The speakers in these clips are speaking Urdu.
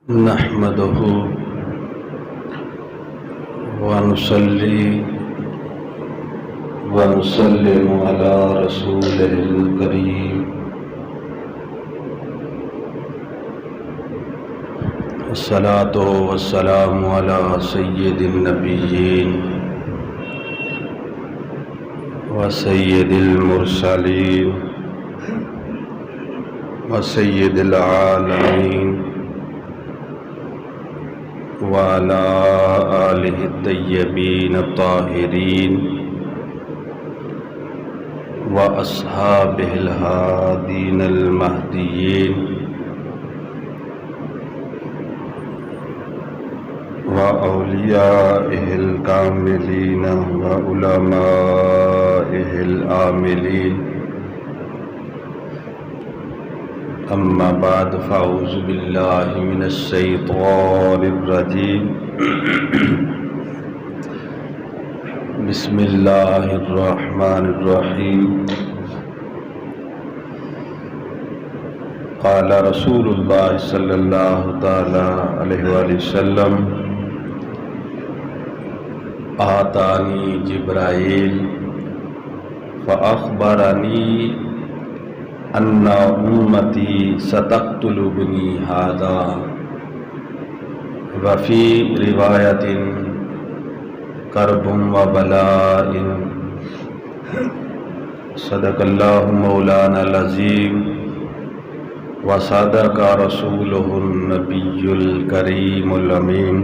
نحمده ونصلي ونسلم على رسوله الكريم الصلاة والسلام على سيد النبيين وسيد المرسلين وسيد العالمين وعلى آله الطيبين الطاهرين وأصحابه الهادين المهديين وأوليائه الكاملين وعلمائه العاملين. أما بعد فأعوذ بالله من الشيطان الرجيم. بسم الله الرحمن الرحيم. قال رسول الله صلى الله تعالى عليه وآله وسلم: آتاني جبرائيل فأخبرني أن أمتي ستقتل ابني هذا، وفي رواية كرب وبلاء. صدق الله مولانا العظيم وصدق رسوله النبي الكريم الأمين،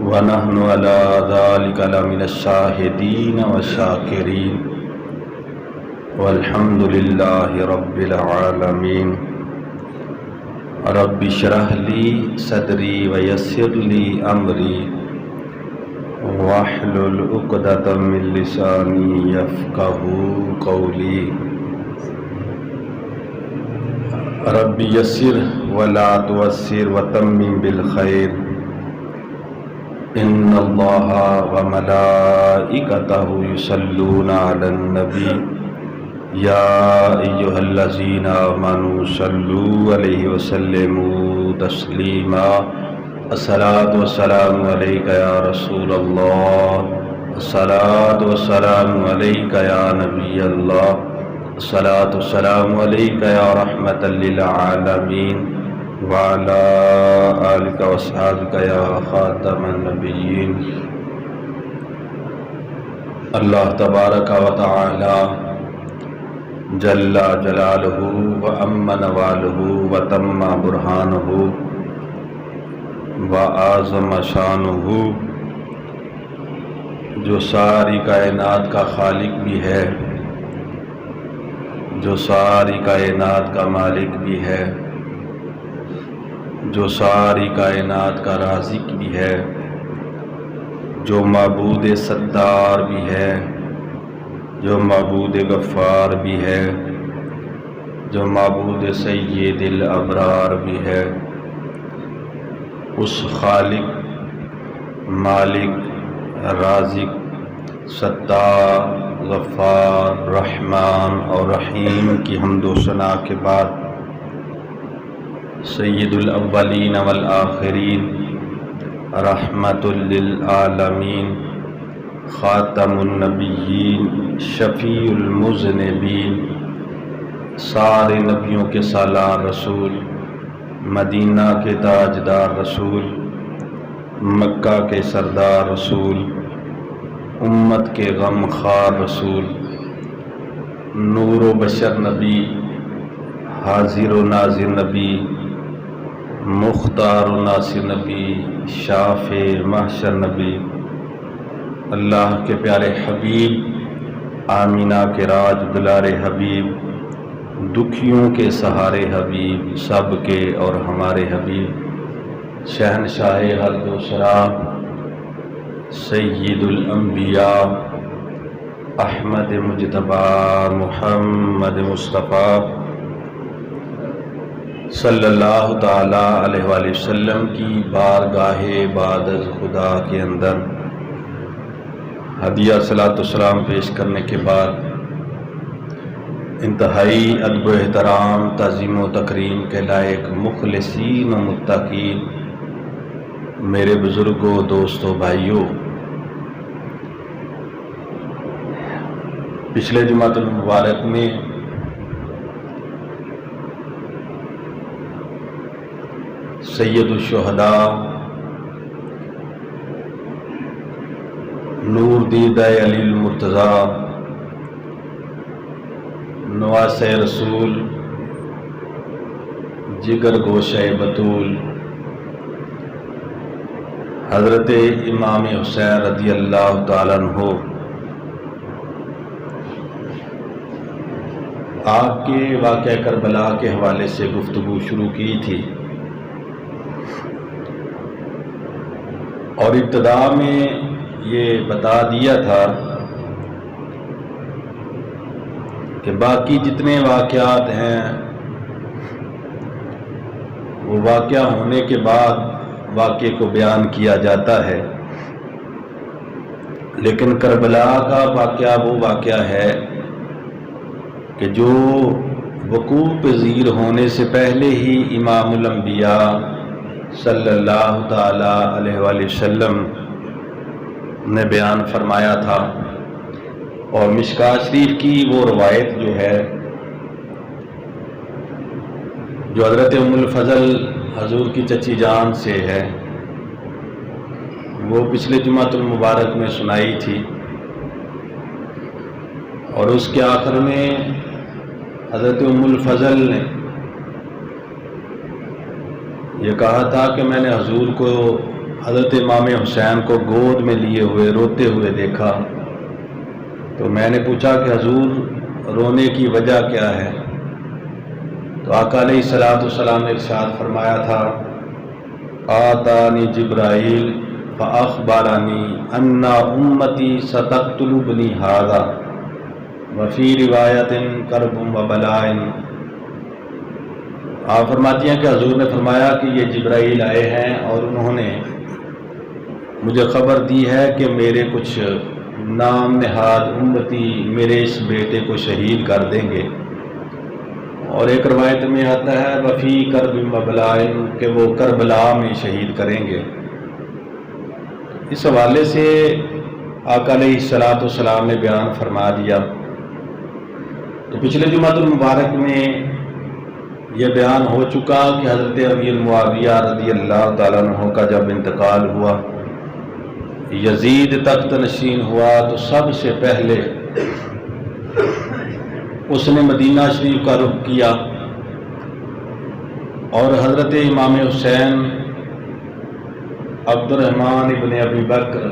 ونحن على ذلك لمن الشاهدين والشاكرين، والحمد لله رب العالمين. رب اشرح لي صدري ويسر لي أمري واحلل عقدة من لساني يفقهوا قولي. رب يسر ولا تعسر وتمم بالخير. إن الله وملائكته يصلون على النبي يا أيها الذين آمنوا صلوا عليه وسلموا تسليما. الصلاة والسلام عليك يا رسول الله، الصلاة والسلام عليك يا نبي الله، الصلاة والسلام عليك يا رحمة للعالمين، وعلى آلك وأصحابك يا خاتم النبيين. اللہ تبارک و تعالی جل جلالہ وعم نوالہ وتم برہانہ وعظم شانہ، جو ساری کائنات کا خالق بھی ہے، جو ساری کائنات کا مالک بھی ہے، جو ساری کائنات کا رازق بھی ہے، جو معبود ستار بھی ہے، جو معبود غفار بھی ہے، جو معبود سید الابرار بھی ہے، اس خالق، مالک، رازق، ستار، غفار، رحمان اور رحیم کی حمد و ثنا کے بعد سید الاولین والآخرین، رحمت للعالمین، خاتم النبیین، شفیع المذنبین، سارے نبیوں کے سالار رسول، مدینہ کے تاجدار رسول، مکہ کے سردار رسول، امت کے غم خوار رسول، نور و بشر نبی، حاضر و ناظر نبی، مختار و ناصر نبی، شافع محشر نبی، اللہ کے پیارے حبیب، آمینہ کے راج دلارے حبیب، دکھیوں کے سہارے حبیب، سب کے اور ہمارے حبیب، شہنشاہ ہر دوسرا، سید الانبیاء، احمد مجتبی محمد مصطفیٰ صلی اللہ تعالی علیہ وآلہ وسلم کی بارگاہ بادز خدا کے اندر ہدیہ صلاۃ والسلام پیش کرنے کے بعد انتہائی ادب و احترام، تعظیم و تکریم کے لائق مخلصین و متقین میرے بزرگوں، دوستوں، بھائیوں، پچھلے جمعۃ المبارک میں سید الشہداء نور دیدہ علی المرتضیٰ نواسہ رسول جگر گوشہ بطول حضرت امام حسین رضی اللہ تعالیٰ عنہ آپ کے واقعہ کربلا کے حوالے سے گفتگو شروع کی تھی، اور ابتدا میں یہ بتا دیا تھا کہ باقی جتنے واقعات ہیں وہ واقعہ ہونے کے بعد واقعے کو بیان کیا جاتا ہے، لیکن کربلا کا واقعہ وہ واقعہ ہے کہ جو وقوع پذیر ہونے سے پہلے ہی امام الانبیاء صلی اللہ تعالی علیہ وآلہ وسلم نے بیان فرمایا تھا۔ اور مشکوٰۃ شریف کی وہ روایت جو ہے، جو حضرت ام الفضل حضور کی چچی جان سے ہے، وہ پچھلے جمعۃ المبارک میں سنائی تھی، اور اس کے آخر میں حضرت ام الفضل نے یہ کہا تھا کہ میں نے حضور کو، حضرت امام حسین کو گود میں لیے ہوئے روتے ہوئے دیکھا، تو میں نے پوچھا کہ حضور رونے کی وجہ کیا ہے؟ تو آقا علیہ الصلوۃ والسلام نے ارشاد فرمایا تھا، آتانی جبرائیل فاخبرنی ان امتی ستقتل ابنی ھذا وفی روایت کرب و بلاء۔ آپ فرماتی ہیں کہ حضور نے فرمایا کہ یہ جبرائیل آئے ہیں اور انہوں نے مجھے خبر دی ہے کہ میرے کچھ نام نہاد امتی میرے اس بیٹے کو شہید کر دیں گے، اور ایک روایت میں آتا ہے وفی کرب و بلاء کہ وہ کربلا میں شہید کریں گے۔ اس حوالے سے آقا علیہ الصلوۃ والسلام نے بیان فرما دیا۔ تو پچھلے جمعۃ المبارک میں یہ بیان ہو چکا کہ حضرت امیر معاویہ رضی اللہ تعالیٰ عنہ کا جب انتقال ہوا، یزید تخت نشین ہوا، تو سب سے پہلے اس نے مدینہ شریف کا رخ کیا، اور حضرت امام حسین، عبد الرحمن ابن ابی بکر،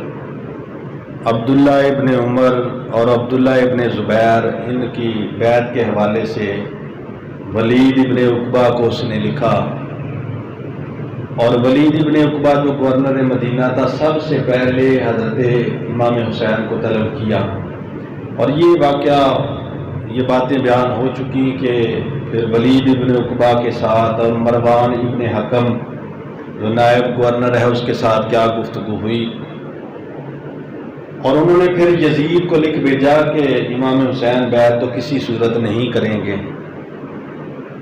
عبداللہ ابن عمر اور عبداللہ ابن زبیر، ان کی بیعت کے حوالے سے ولید ابن عقبہ کو اس نے لکھا، اور ولید ابن عقبہ جو گورنر مدینہ تھا، سب سے پہلے حضرت امام حسین کو طلب کیا۔ اور یہ واقعہ، یہ باتیں بیان ہو چکی کہ پھر ولید ابن عقبہ کے ساتھ اور مروان ابن حکم جو نائب گورنر ہے اس کے ساتھ کیا گفتگو ہوئی، اور انہوں نے پھر یزید کو لکھ بھیجا کہ امام حسین بیعت تو کسی صورت نہیں کریں گے۔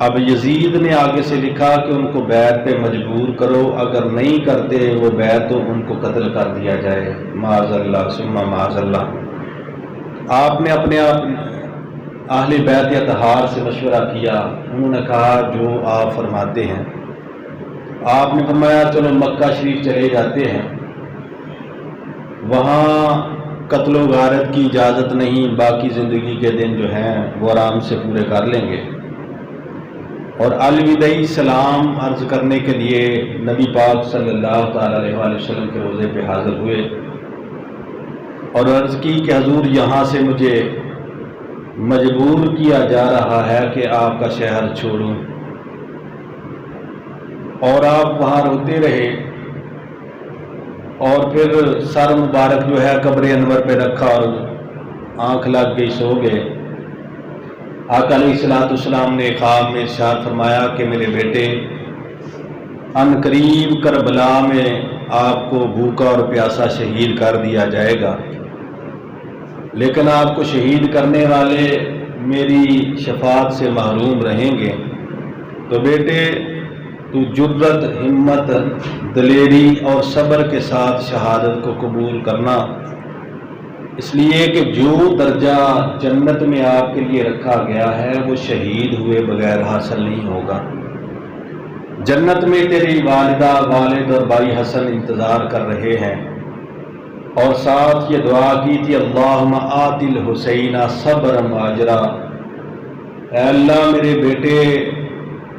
اب یزید نے آگے سے لکھا کہ ان کو بیعت پہ مجبور کرو، اگر نہیں کرتے وہ بیعت تو ان کو قتل کر دیا جائے، معاذ اللہ ثم معاذ اللہ۔ آپ نے اپنے اہل بیت اطہار سے مشورہ کیا، انہوں نے کہا جو آپ فرماتے ہیں۔ آپ نے فرمایا چلو مکہ شریف چلے جاتے ہیں، وہاں قتل و غارت کی اجازت نہیں، باقی زندگی کے دن جو ہیں وہ آرام سے پورے کر لیں گے۔ اور الوداعی سلام عرض کرنے کے لیے نبی پاک صلی اللہ تعالی علیہ وآلہ وسلم کے روضے پہ حاضر ہوئے، اور عرض کی کہ حضور یہاں سے مجھے مجبور کیا جا رہا ہے کہ آپ کا شہر چھوڑوں، اور آپ وہاں روتے رہے، اور پھر سر مبارک جو ہے قبر انور پہ رکھا اور آنکھ لگ گئی، سو گئے۔ آقا علیہ الصلوۃ والسلام نے خواب میں ارشاد فرمایا کہ میرے بیٹے، ان قریب کربلا میں آپ کو بھوکا اور پیاسا شہید کر دیا جائے گا، لیکن آپ کو شہید کرنے والے میری شفاعت سے محروم رہیں گے تو بیٹے تو جرت، ہمت، دلیری اور صبر کے ساتھ شہادت کو قبول کرنا، اس لیے کہ جو درجہ جنت میں آپ کے لیے رکھا گیا ہے وہ شہید ہوئے بغیر حاصل نہیں ہوگا۔ جنت میں تیری والدہ، والد اور بھائی حسن انتظار کر رہے ہیں، اور ساتھ یہ دعا کی تھی اللہم آت الحسین صبرا واجرا، اے اللہ میرے بیٹے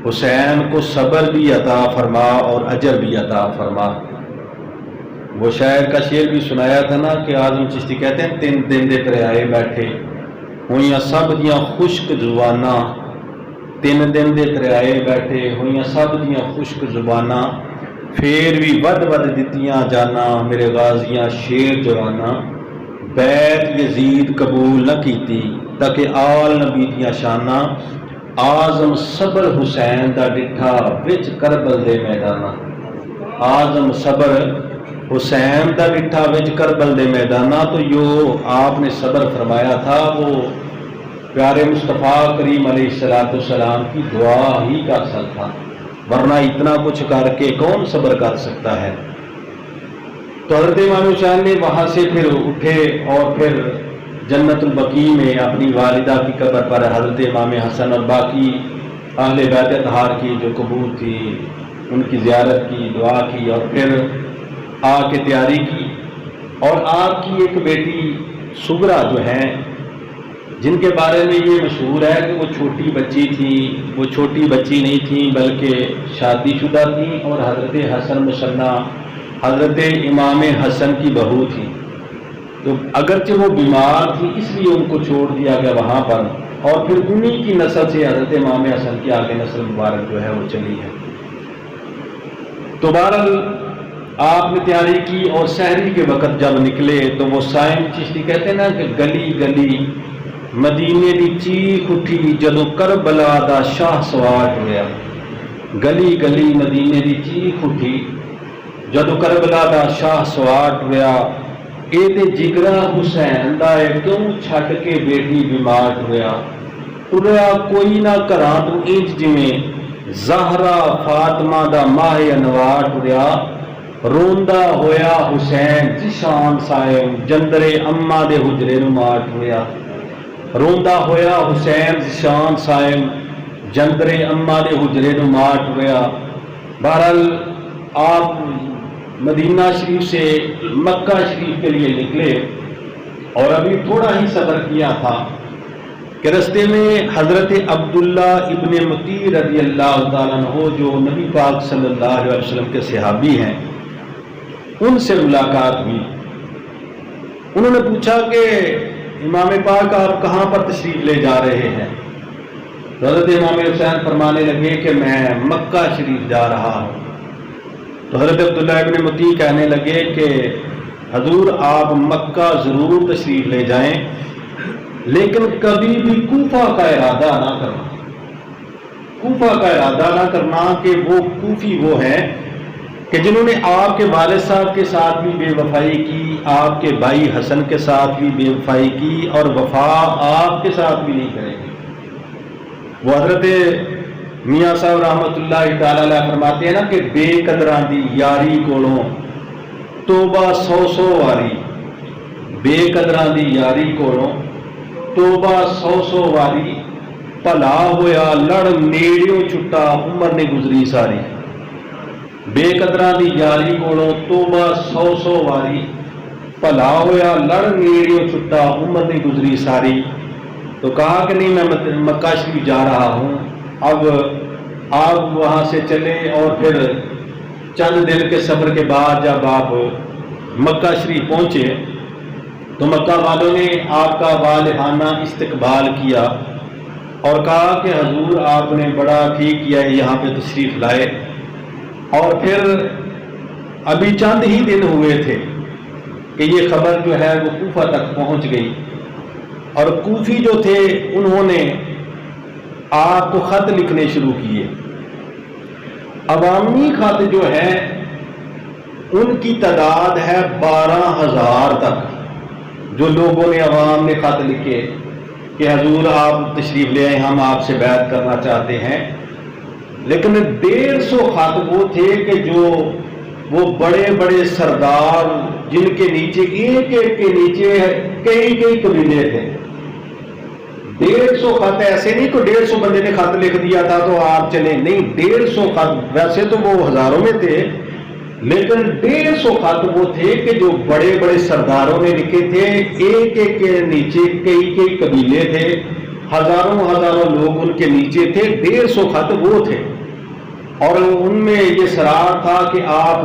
حسین کو صبر بھی عطا فرما اور اجر بھی عطا فرما۔ وہ شاعر کا شعر بھی سنایا تھا نا کہ اعظم چشتی کہتے ہیں 3 دن دے تریائے بیٹھے ہوئیاں سب دیاں خشک زباناں، 3 دن دے تریائے بیٹھے ہوئیاں سب دیاں خشک زباناں، پھر بھی ود ود دتیاں جانا میرے غازیاں شیر جوانا، بیت یزید قبول نہ کیتی تاکہ آل نبی دیاں شاناں، اعظم صبر حسین دا ڈٹھا وچ کربل دے میداناں، اعظم صبر حسین دا ڈٹھا وچ کربل دے میداناں۔ تو جو آپ نے صبر فرمایا تھا وہ پیارے مصطفیٰ کریم علیہ السلام کی دعا ہی کا اثر تھا، ورنہ اتنا کچھ کر کے کون صبر کر سکتا ہے۔ تو حضرت امام حسین نے وہاں سے پھر اٹھے اور پھر جنت البقیع میں اپنی والدہ کی قبر پر حضرت امام حسن اور باقی اہل بیت اطہار کی جو قبور تھی ان کی زیارت کی، دعا کی، اور پھر آ کے تیاری کی۔ اور آپ کی ایک بیٹی سغرا جو ہیں جن کے بارے میں یہ مشہور ہے کہ وہ چھوٹی بچی تھی، وہ چھوٹی بچی نہیں تھیں بلکہ شادی شدہ تھیں، اور حضرت حسن مثنیٰ حضرت امام حسن کی بہو تھی۔ تو اگرچہ وہ بیمار تھی اس لیے ان کو چھوڑ دیا گیا وہاں پر، اور پھر انہی کی نسل سے حضرت امام حسن کی آگے نسل مبارک جو ہے وہ چلی ہے۔ تو بہرحال آپ نے تیاری کی، اور سحری کے وقت جب نکلے تو وہ سائن چشتی کہتے ہیں نا کہ گلی گلی مدینے دی چیخ اٹھی جدوں کربلا دا شاہ سوار ہویا، گلی گلی مدینے دی چیخ اٹھی جدوں کربلا دا شاہ سوار ہویا، اے تے جگرا حسین دا اے کیوں چھٹ کے بیٹی بیمار ہویا، ٹریا کوئی نہ کراں تو انج جویں زہرا فاطمہ دا ماہ انوار ٹریا، روندا ہویا حسین ذیشان صائم جندر اماں دے حجرے نو مار ٹریا، روندا ہویا حسین ذیشان صائم جندر اماں دے حجرے نو مار ٹریا۔ بہرحال آپ مدینہ شریف سے مکہ شریف کے لیے نکلے، اور ابھی تھوڑا ہی سفر کیا تھا کہ رستے میں حضرت عبداللہ ابن مطیع رضی اللہ تعالیٰ عنہ جو نبی پاک صلی اللہ علیہ وسلم کے صحابی ہیں ان سے ملاقات ہوئی۔ انہوں نے پوچھا کہ امام پاک آپ کہاں پر تشریف لے جا رہے ہیں؟ تو حضرت امام حسین فرمانے لگے کہ میں مکہ شریف جا رہا ہوں۔ تو حضرت عبداللہ ابن مطیع کہنے لگے کہ حضور آپ مکہ ضرور تشریف لے جائیں، لیکن کبھی بھی کوفہ کا ارادہ نہ کرنا، کوفہ کا ارادہ نہ کرنا کہ وہ کوفی وہ ہیں کہ جنہوں نے آپ کے والد صاحب کے ساتھ بھی بے وفائی کی، آپ کے بھائی حسن کے ساتھ بھی بے وفائی کی، اور وفا آپ کے ساتھ بھی نہیں کریں گے۔ وہ حضرت میاں صاحب رحمۃ اللہ تعالی علیہ فرماتے ہیں نا کہ بے قدراں دی یاری کولوں توبہ 100 واری، بے قدراں دی یاری کولوں توبہ 100 واری، بھلا ہویا لڑ نیڑیوں چھٹا عمر نے گزری ساری، بے قدراں دی یاری کولوں توبہ 100 واری، بھلا ہویا لڑ نیڑیوں چھٹا عمر نے گزری ساری۔ تو کہا کہ نہیں میں مکہ شریف جا رہا ہوں۔ اب آپ وہاں سے چلے، اور پھر چند دن کے سفر کے بعد جب آپ مکہ شریف پہنچے تو مکہ والوں نے آپ کا والہانہ استقبال کیا اور کہا کہ حضور آپ نے بڑا ٹھیک کیا یہاں پہ تشریف لائے۔ اور پھر ابھی چند ہی دن ہوئے تھے کہ یہ خبر جو ہے وہ کوفہ تک پہنچ گئی، اور کوفی جو تھے انہوں نے آپ کو خط لکھنے شروع کیے۔ عوامی خط جو ہے ان کی تعداد ہے 12,000 تک، جو لوگوں نے عوام نے خط لکھے کہ حضور آپ تشریف لے آئے، ہم آپ سے بیعت کرنا چاہتے ہیں، لیکن 150 خط وہ تھے کہ جو وہ بڑے بڑے سردار جن کے نیچے ایک ایک کے نیچے کئی کئی قبیلے تھے. 150 خط ایسے نہیں کہ 150 بندے نے خط لکھ دیا تھا تو آپ چلے، نہیں، 150 خط، ویسے تو وہ ہزاروں میں تھے لیکن 150 خط وہ تھے کہ جو بڑے بڑے سرداروں نے لکھے تھے، ایک ایک کے نیچے کئی کئی قبیلے تھے، ہزاروں ہزاروں لوگ ان کے نیچے تھے. 150 خط وہ تھے، اور ان میں یہ سرار تھا کہ آپ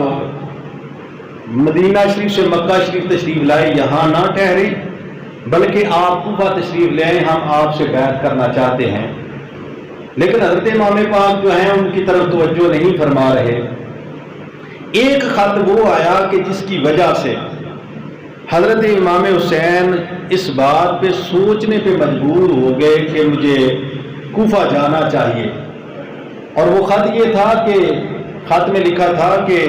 مدینہ شریف سے مکہ شریف تشریف لائے، یہاں نہ ٹھہرے بلکہ آپ کوفہ تشریف لائیں، ہم آپ سے بیعت کرنا چاہتے ہیں. لیکن حضرت امام پاک جو ہیں ان کی طرف توجہ نہیں فرما رہے. ایک خط وہ آیا کہ جس کی وجہ سے حضرت امام حسین اس بات پہ سوچنے پہ مجبور ہو گئے کہ مجھے کوفہ جانا چاہیے. اور وہ خط یہ تھا کہ خط میں لکھا تھا کہ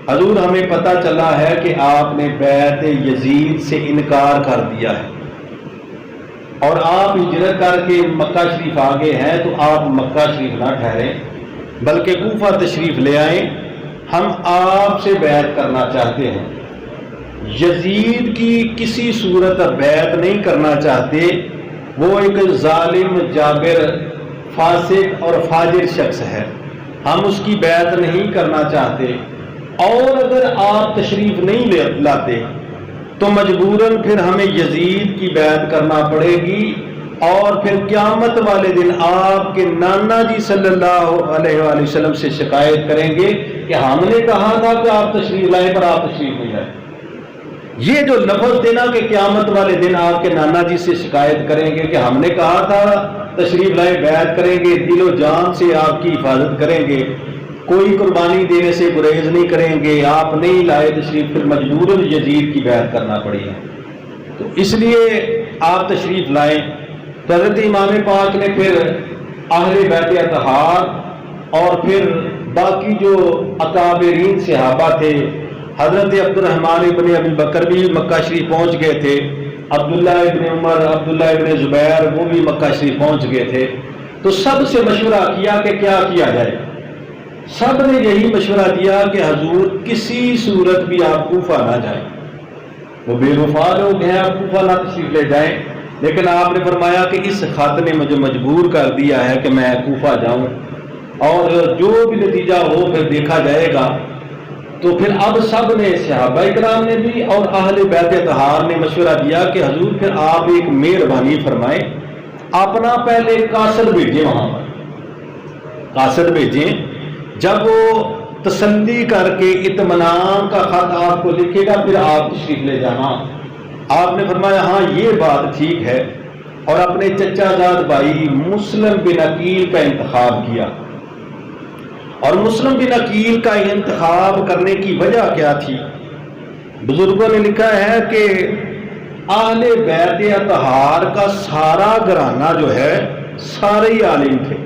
حضور ہمیں پتہ چلا ہے کہ آپ نے بیعت یزید سے انکار کر دیا ہے اور آپ ہجرت کر کے مکہ شریف آگے ہیں، تو آپ مکہ شریف نہ ٹھہریں بلکہ کوفہ تشریف لے آئیں، ہم آپ سے بیعت کرنا چاہتے ہیں. یزید کی کسی صورت بیعت نہیں کرنا چاہتے، وہ ایک ظالم جابر فاسق اور فاجر شخص ہے، ہم اس کی بیعت نہیں کرنا چاہتے. اور اگر آپ تشریف نہیں لاتے تو مجبوراً پھر ہمیں یزید کی بیعت کرنا پڑے گی، اور پھر قیامت والے دن آپ کے نانا جی صلی اللہ علیہ وآلہ وسلم سے شکایت کریں گے کہ ہم نے کہا تھا کہ آپ تشریف لائیں پر آپ تشریف نہیں لائے. یہ جو لفظ دینا کہ قیامت والے دن آپ کے نانا جی سے شکایت کریں گے کہ ہم نے کہا تھا تشریف لائے، بیعت کریں گے، دل و جان سے آپ کی حفاظت کریں گے، کوئی قربانی دینے سے گریز نہیں کریں گے، آپ نہیں لائے تشریف، پھر مجبوراً یزید کی بیعت کرنا پڑی ہے، تو اس لیے آپ تشریف لائیں. تو حضرت امام پاک نے پھر اہل بیت اطہار اور پھر باقی جو اکابرین صحابہ تھے، حضرت عبد الرحمن ابن ابی بکر بھی مکہ شریف پہنچ گئے تھے، عبداللہ ابن عمر، عبداللہ ابن زبیر وہ بھی مکہ شریف پہنچ گئے تھے. تو سب سے مشورہ کیا کہ کیا کیا جائے. سب نے یہی مشورہ دیا کہ حضور کسی صورت بھی آپ کوفہ نہ جائیں، وہ بے وفا لوگ ہیں، آپ کوفہ نہ تشریف لے جائیں. لیکن آپ نے فرمایا کہ اس خط نے مجھے مجبور کر دیا ہے کہ میں کوفہ جاؤں، اور جو بھی نتیجہ ہو پھر دیکھا جائے گا. تو پھر اب سب نے، صحابہ کرام نے بھی اور اہل بیت اطہار نے مشورہ دیا کہ حضور پھر آپ ایک مہربانی فرمائیں، اپنا پہلے قاصد بھیجیں، وہاں پر قاصد بھیجیں، جب وہ تسلی کر کے اطمینان کا خط آپ کو لکھے گا پھر آپ تشریف لے جانا. آپ نے فرمایا ہاں یہ بات ٹھیک ہے، اور اپنے چچا زاد بھائی مسلم بن عقیل کا انتخاب کیا. اور مسلم بن عقیل کا انتخاب کرنے کی وجہ کیا تھی؟ بزرگوں نے لکھا ہے کہ اہل بیت اطہار کا سارا گھرانہ جو ہے سارے ہی عالم تھے،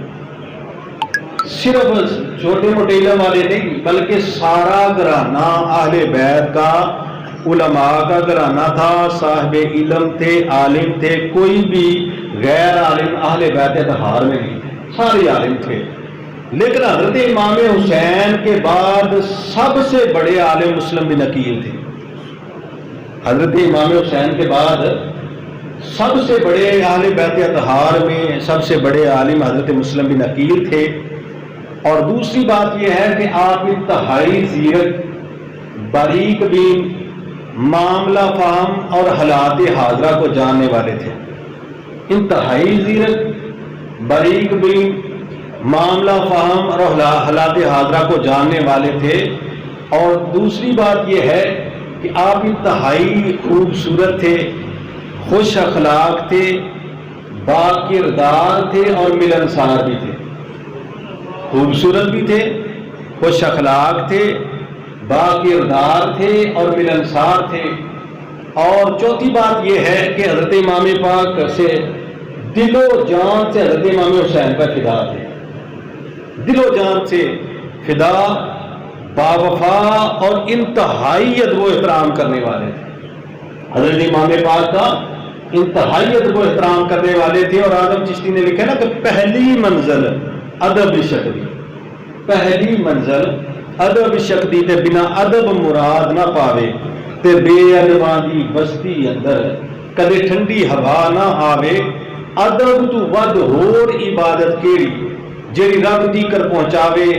صرف چھوٹے موٹے علم والے نہیں بلکہ سارا گھرانہ اہل بیت کا علماء کا گھرانہ تھا، صاحب علم تھے، عالم تھے، کوئی بھی غیر عالم اہل بیت اطہار میں نہیں تھے، سارے عالم تھے. لیکن حضرت امام حسین کے بعد سب سے بڑے عالم مسلم بن عقیل تھے. حضرت امام حسین کے بعد سب سے بڑے اہل بیت اطہار میں سب سے بڑے عالم حضرت مسلم بن عقیل تھے. اور دوسری بات یہ ہے کہ آپ انتہائی زیرک، باریک بین، معاملہ فہم اور حالات حاضرہ کو جاننے والے تھے. انتہائی زیرک، باریک بین، معاملہ فہم اور حالات حاضرہ کو جاننے والے تھے. اور دوسری بات یہ ہے کہ آپ انتہائی خوبصورت تھے، خوش اخلاق تھے، با کردار تھے اور ملنسار بھی تھے. خوبصورت بھی تھے، خوش اخلاق تھے، با کردار تھے اور ملنسار تھے. اور چوتھی بات یہ ہے کہ حضرت امام پاک سے دل و جان سے حضرت امام حسین کا فدا تھے، دل و جان سے فدا، باوفا اور انتہائی ادب و احترام کرنے والے تھے. حضرت امام پاک کا انتہائی ادب و احترام کرنے والے تھے. اور اعظم چشتی نے لکھا نا کہ پہلی منزل ادب شکدی، پہلی منزل ادب شکدی تے بنا ادب مراد نہ پاوے تے بے ادباں دی بستی اندر کدے ٹھنڈی ہوا نہ آوے. ادب تو ود ہور عبادت کیڑی جیڑی رب دی کر پہنچاوے.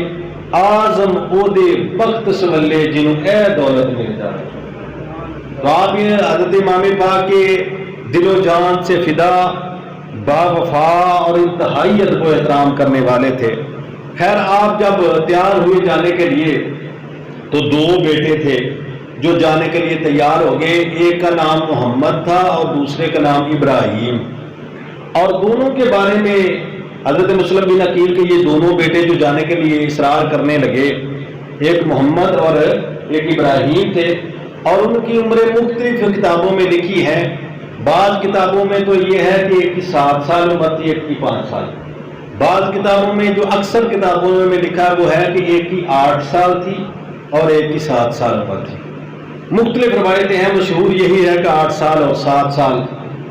آزم او دے بخت سولے جنوں اے دولت مل جائے. تو آپ یہ حضرت امام پاک کے دل و جان سے فدا، با وفا اور انتہائی ادب و احترام کرنے والے تھے. خیر آپ جب تیار ہوئے جانے کے لیے تو دو بیٹے تھے جو جانے کے لیے تیار ہو گئے. ایک کا نام محمد تھا اور دوسرے کا نام ابراہیم. اور دونوں کے بارے میں حضرت مسلم بن عقیل کے یہ دونوں بیٹے جو جانے کے لیے اصرار کرنے لگے، ایک محمد اور ایک ابراہیم تھے، اور ان کی عمریں مختلف کتابوں میں لکھی ہیں. بعض کتابوں میں تو یہ ہے کہ ایک کی 7 سال عمر تھی، ایک کی 5 سال. بعض کتابوں میں جو اکثر کتابوں میں لکھا ہے وہ ہے کہ ایک کی 8 سال تھی اور ایک کی 7 سال عمر تھی. مختلف روایتیں ہیں، مشہور یہی ہے کہ 8 سال اور 7 سال.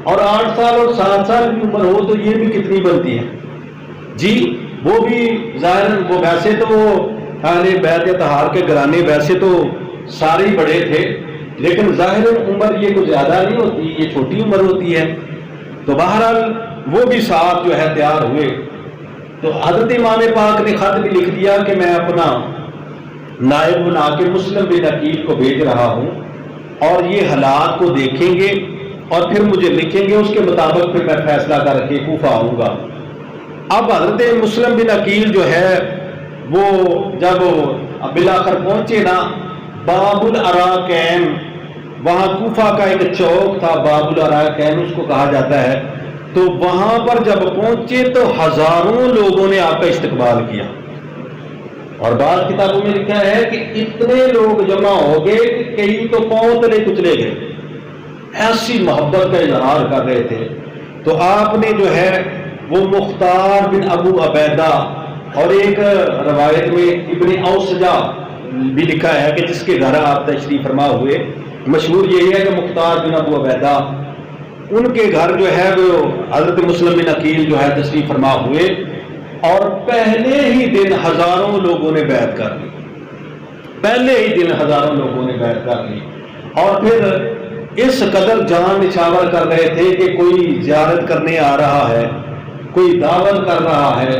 اور 8 سال اور 7 سال کی عمر ہو تو یہ بھی کتنی بنتی ہے جی. وہ بھی ظاہر وہ ویسے تو وہ اہل بیت طہار کے گھرانے ویسے تو سارے ہی بڑے تھے، لیکن ظاہر عمر یہ کچھ زیادہ نہیں ہوتی، یہ چھوٹی عمر ہوتی ہے. تو بہرحال وہ بھی ساتھ جو ہے تیار ہوئے. تو حضرت امام پاک نے خط بھی لکھ دیا کہ میں اپنا نائب بنا کے مسلم بن عقیل کو بھیج رہا ہوں، اور یہ حالات کو دیکھیں گے اور پھر مجھے لکھیں گے، اس کے مطابق پھر میں فیصلہ کر کے کوفہ آؤں گا. اب حضرت مسلم بن عقیل جو ہے وہ جب بالآخر پہنچے نا باب الاراکین، وہاں کوفہ کا ایک چوک تھا باب الاراکین اس کو کہا جاتا ہے. تو وہاں پر جب پہنچے تو ہزاروں لوگوں نے آپ کا استقبال کیا. اور بعض کتابوں میں لکھا ہے کہ اتنے لوگ جمع ہو گئے کہ کئی تو پاؤں تلے کچلے گئے، ایسی محبت کا اظہار کر رہے تھے. تو آپ نے جو ہے وہ مختار بن ابو عبیدہ، اور ایک روایت میں ابن اوسجا بھی لکھا ہے کہ جس کے گھر آپ تشریف فرما ہوئے، مشہور یہی ہے کہ مختار بن ابو عبیدہ ان کے گھر جو ہے وہ حضرت مسلم بن عقیل جو ہے تشریف فرما ہوئے. اور پہلے ہی دن ہزاروں لوگوں نے بیعت کر لی، پہلے ہی دن ہزاروں لوگوں نے بیعت کر لی. اور پھر اس قدر جان نچھاور کر رہے تھے کہ کوئی زیارت کرنے آ رہا ہے، کوئی دعوت کر رہا ہے،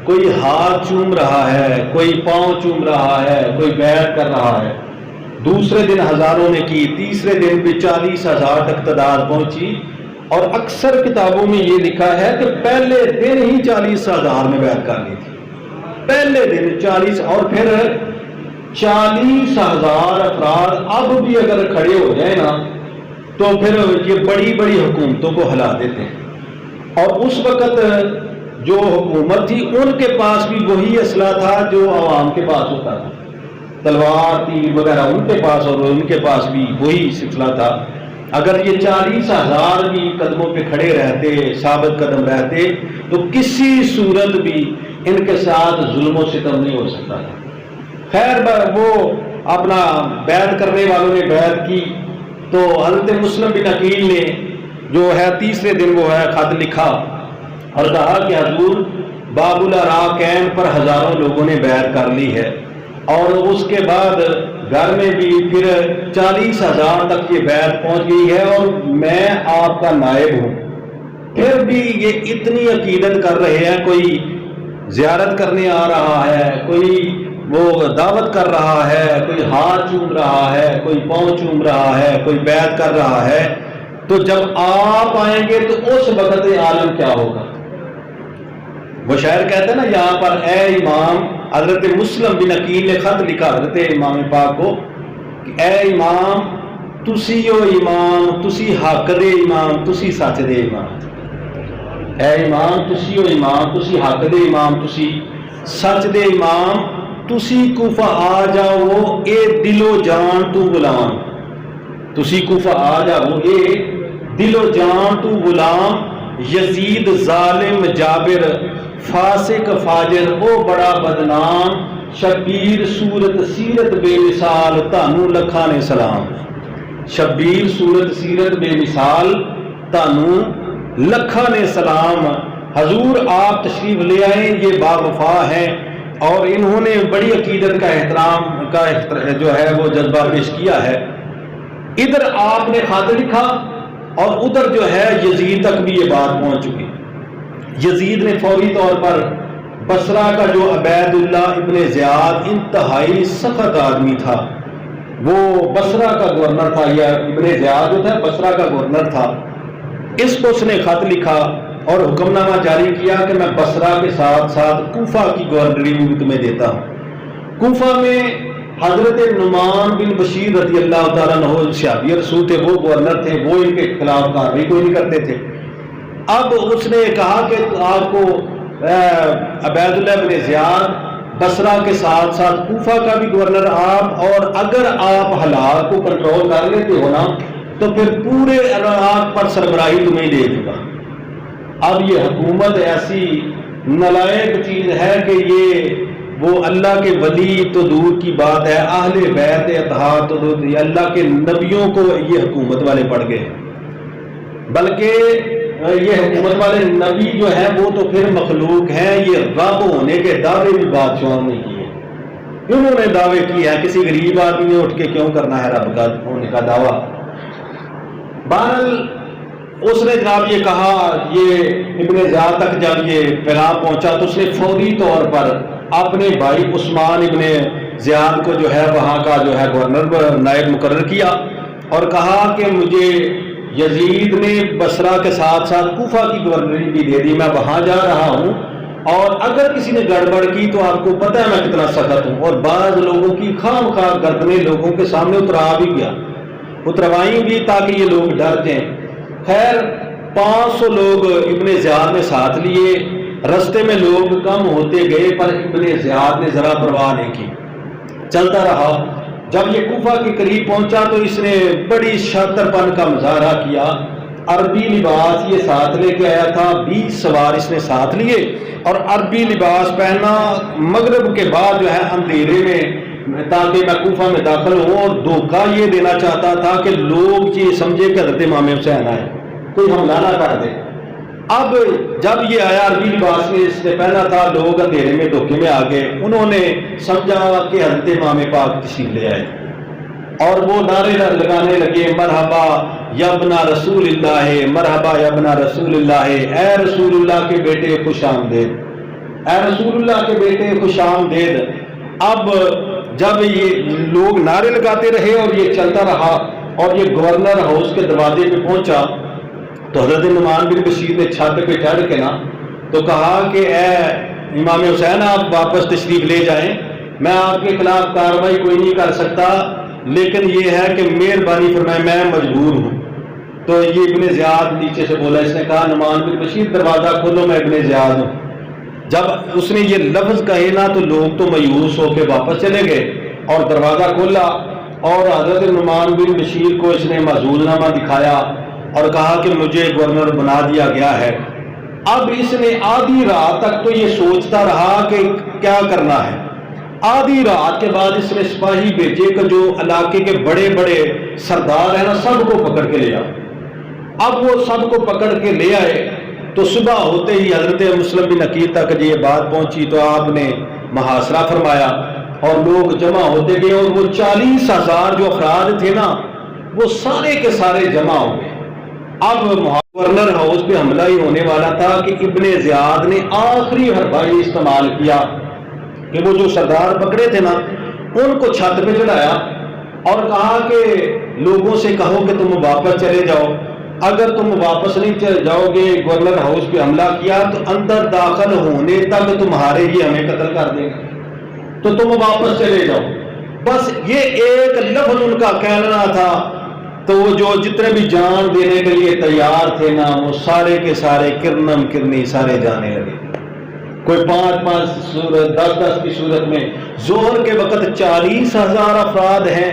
کوئی ہاتھ چوم رہا ہے، کوئی پاؤں چوم رہا ہے، کوئی بیعت کر رہا ہے. دوسرے دن ہزاروں نے کی، تیسرے دن بھی 40,000 تک تعداد پہنچی. اور اکثر کتابوں میں یہ لکھا ہے کہ پہلے دن ہی 40,000 میں بیعت کر لی تھی، پہلے دن 40. اور پھر 40,000 افراد اب بھی اگر کھڑے ہو جائیں نا تو پھر یہ بڑی بڑی حکومتوں کو ہلا دیتے ہیں. اور اس وقت جو حکومت تھی ان کے پاس بھی وہی اسلحہ تھا جو عوام کے پاس ہوتا تھا، تلوار تیر وغیرہ ان کے پاس، اور ان کے پاس بھی وہی سلسلہ تھا. اگر یہ 40,000 بھی قدموں پہ کھڑے رہتے، ثابت قدم رہتے، تو کسی صورت بھی ان کے ساتھ ظلم و ستم نہیں ہو سکتا تھا. خیر وہ اپنا بیعت کرنے والوں نے بیعت کی. تو حضرت مسلم بن عقیل نے جو ہے تیسرے دن وہ ہے خط لکھا اور کہا کہ حضور باب الاراکین پر ہزاروں لوگوں نے بیعت کر لی ہے، اور اس کے بعد گھر میں بھی پھر 40,000 تک یہ بیعت پہنچ گئی ہے، اور میں آپ کا نائب ہوں. پھر بھی یہ اتنی عقیدت کر رہے ہیں، کوئی زیارت کرنے آ رہا ہے، کوئی وہ دعوت کر رہا ہے، کوئی ہاتھ چوم رہا ہے، کوئی پاؤں چوم رہا ہے، کوئی بیعت کر رہا ہے. تو جب آپ آئیں گے تو اس وقت عالم کیا ہوگا. وہ شاعر کہتے ہیں نا یہاں پر اے امام، حضرت مسلم بن عقیل نے خط لکھا حضرت امام پاک کو کہ اے امام تسی او امام، تسی حق دے امام، تسی سچ دے امام. اے امام تسی او امام، تسی حق دے امام، تسی سچ دے امام. تسی کوفہ آ جاؤ اے دل و جان تو غلام. تسی کوفہ آ جاؤ اے دل و جان تو غلام. یزید ظالم جابر فاسق فاجر او بڑا بدنام. شبیر صورت سیرت بے مثال تانوں لکھاں نے سلام. شبیر صورت سیرت بے مثال تانوں لکھاں نے سلام، حضور آپ تشریف لے آئیں، یہ باوفا ہیں اور انہوں نے بڑی عقیدت کا احترام کا جو ہے وہ جذبہ پیش کیا ہے۔ ادھر آپ نے خط لکھا اور ادھر جو ہے یزید تک بھی یہ بات پہنچ چکی۔ یزید نے فوری طور پر بصرہ کا جو عبید اللہ ابن زیاد انتہائی سخت آدمی تھا، وہ بصرہ کا گورنر تھا، یا ابن زیاد جو تھا بصرہ کا گورنر تھا، اس کو اس نے خط لکھا اور حکم نامہ جاری کیا کہ میں بصرہ کے ساتھ ساتھ کوفہ کی گورنری بھی تمہیں دیتا ہوں۔ کوفہ میں حضرت نعمان بن بشیر رضی اللہ تعالیٰ عنہ صحابی رسول تھے، وہ گورنر تھے، وہ ان کے خلاف کارروائی کوئی نہیں کرتے تھے۔ اب اس نے کہا کہ آپ کو عبید اللہ بن زیاد بصرہ کے ساتھ ساتھ کوفہ کا بھی گورنر آپ، اور اگر آپ حالات کو کنٹرول کر لیتے ہو نا تو پھر پورے عراق پر سربراہی تمہیں دے دوں گا۔ اب یہ حکومت ایسی نالائق چیز ہے کہ یہ وہ اللہ کے ولی تو دور کی بات ہے، اہل بیت اطہار تو دور، اللہ کے نبیوں کو یہ حکومت والے پڑ گئے، بلکہ یہ حکومت والے نبی جو ہیں وہ تو پھر مخلوق ہیں، یہ رب ہونے کے دعوے بھی بادشاہوں نے کیے، انہوں نے دعوے کیے ہیں، کسی غریب آدمی نے اٹھ کے کیوں کرنا ہے رب کا ہونے کا دعویٰ۔ بہرحال اس نے جناب یہ کہا، یہ ابن زیاد تک جب یہ پیغام پہنچا تو اس نے فوری طور پر اپنے بھائی عثمان ابن زیاد کو جو ہے وہاں کا جو ہے گورنر نائب مقرر کیا اور کہا کہ مجھے یزید نے بصرہ کے ساتھ ساتھ کوفہ کی گورنری بھی دے دی، میں وہاں جا رہا ہوں اور اگر کسی نے گڑبڑ کی تو آپ کو پتہ ہے میں کتنا سخت ہوں، اور بعض لوگوں کی خام خواہ گردنیں لوگوں کے سامنے اتروائی بھی تاکہ یہ لوگ ڈر جائیں۔ خیر 500 لوگ ابن زیاد نے ساتھ لیے، رستے میں لوگ کم ہوتے گئے پر ابن زیاد نے ذرا پرواہ نہیں کی، چلتا رہا۔ جب یہ کوفہ کے قریب پہنچا تو اس نے بڑی شاطر پن کا مظاہرہ کیا، عربی لباس یہ ساتھ لے کے آیا تھا، 20 سوار اس نے ساتھ لیے اور عربی لباس پہنا، مغرب کے بعد جو ہے اندھیرے میں تاکہ میں کوفہ میں داخل ہوں، اور دھوکہ یہ دینا چاہتا تھا کہ لوگ یہ سمجھے کہ حضرت امام حسین آئے، کوئی حملہ نہ کر دے۔ اب جب یہ آیا عربی لباس میں اس نے پہنا تھا، لوگ اندھیرے میں دھوکے میں آ گئے، انہوں نے سمجھا کہ حضرت امام پاک تشریف لے آئے اور وہ نعرے لگانے لگے، مرحبا یا ابن رسول اللہ، مرحبا یا ابن رسول اللہ، اے رسول اللہ کے بیٹے خوش آمدید، اے رسول اللہ کے بیٹے خوش آمدید۔ اب جب یہ لوگ نعرے لگاتے رہے اور یہ چلتا رہا اور یہ گورنر ہاؤس کے دروازے پہ پہنچا تو حضرت نعمان بن بشیر نے چھت پہ چڑھ کے نا تو کہا کہ اے امام حسین آپ واپس تشریف لے جائیں، میں آپ کے خلاف کارروائی کوئی نہیں کر سکتا، لیکن یہ ہے کہ مہربانی فرمائے میں مجبور ہوں۔ تو یہ ابن زیاد نیچے سے بولا، اس نے کہا نعمان بن بشیر دروازہ کھولو، میں ابن زیاد ہوں۔ جب اس نے یہ لفظ کہے نا تو لوگ تو مایوس ہو کے واپس چلے گئے اور دروازہ کھولا اور حضرت نعمان بن بشیر کو اس نے معزول نامہ دکھایا اور کہا کہ مجھے گورنر بنا دیا گیا ہے۔ اب اس نے آدھی رات تک تو یہ سوچتا رہا کہ کیا کرنا ہے۔ آدھی رات کے بعد اس نے سپاہی بھیجے کہ جو علاقے کے بڑے بڑے سردار ہیں نا سب کو پکڑ کے لے آؤ۔ اب وہ سب کو پکڑ کے لے آئے تو صبح ہوتے ہی حضرت مسلم بن عقیل تک یہ بات پہنچی تو آپ نے محاصرہ فرمایا اور لوگ جمع ہوتے گئے اور وہ 40,000 جو افراد تھے نا وہ سارے کے سارے جمع ہو گئے۔ اب گورنر ہاؤس پہ حملہ ہی ہونے والا تھا کہ ابن زیاد نے آخری حربہ استعمال کیا کہ وہ جو سردار پکڑے تھے نا ان کو چھت پہ چڑھایا اور کہا کہ لوگوں سے کہو کہ تم واپس چلے جاؤ، اگر تم واپس نہیں جاؤ گے گورنر ہاؤس پہ حملہ کیا تو اندر داخل ہونے تک تمہارے ہی ہمیں قتل کر دے گا، تو تم واپس چلے جاؤ۔ بس یہ ایک لفظ ان کا کہنا تھا تو وہ جو جتنے بھی جان دینے کے لیے تیار تھے نا وہ سارے کے سارے کرنم کرنی سارے جانے لگے، کوئی 5-5 صورت 10-10 کی صورت میں۔ ظہر کے وقت 40,000 افراد ہیں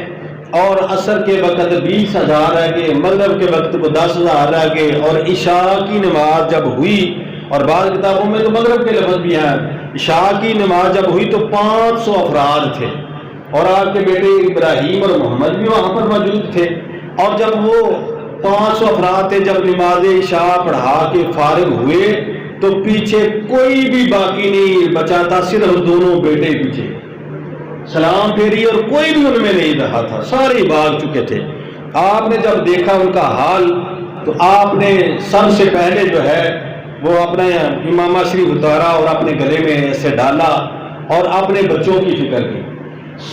اور عصر کے وقت 20,000 رہ گئے، مغرب کے وقت کو 10,000 رہ گئے، اور عشاء کی نماز جب ہوئی، اور بعض کتابوں میں تو مغرب کے لفظ بھی ہیں، عشاء کی نماز جب ہوئی تو 500 افراد تھے اور آپ کے بیٹے ابراہیم اور محمد بھی وہاں پر موجود تھے۔ اور جب وہ 500 افراد تھے. جب نماز عشاء پڑھا کے فارغ ہوئے تو پیچھے کوئی بھی باقی نہیں بچا تھا, صرف دونوں بیٹے پیچھے سلام پھیری اور کوئی بھی ان میں نہیں رہا تھا, سارے بھاگ چکے تھے. آپ نے جب دیکھا ان کا حال تو آپ نے سب سے پہلے جو ہے وہ اپنا امامہ شریف اتارا اور اپنے گلے میں اسے ڈالا اور اپنے بچوں کی فکر کی.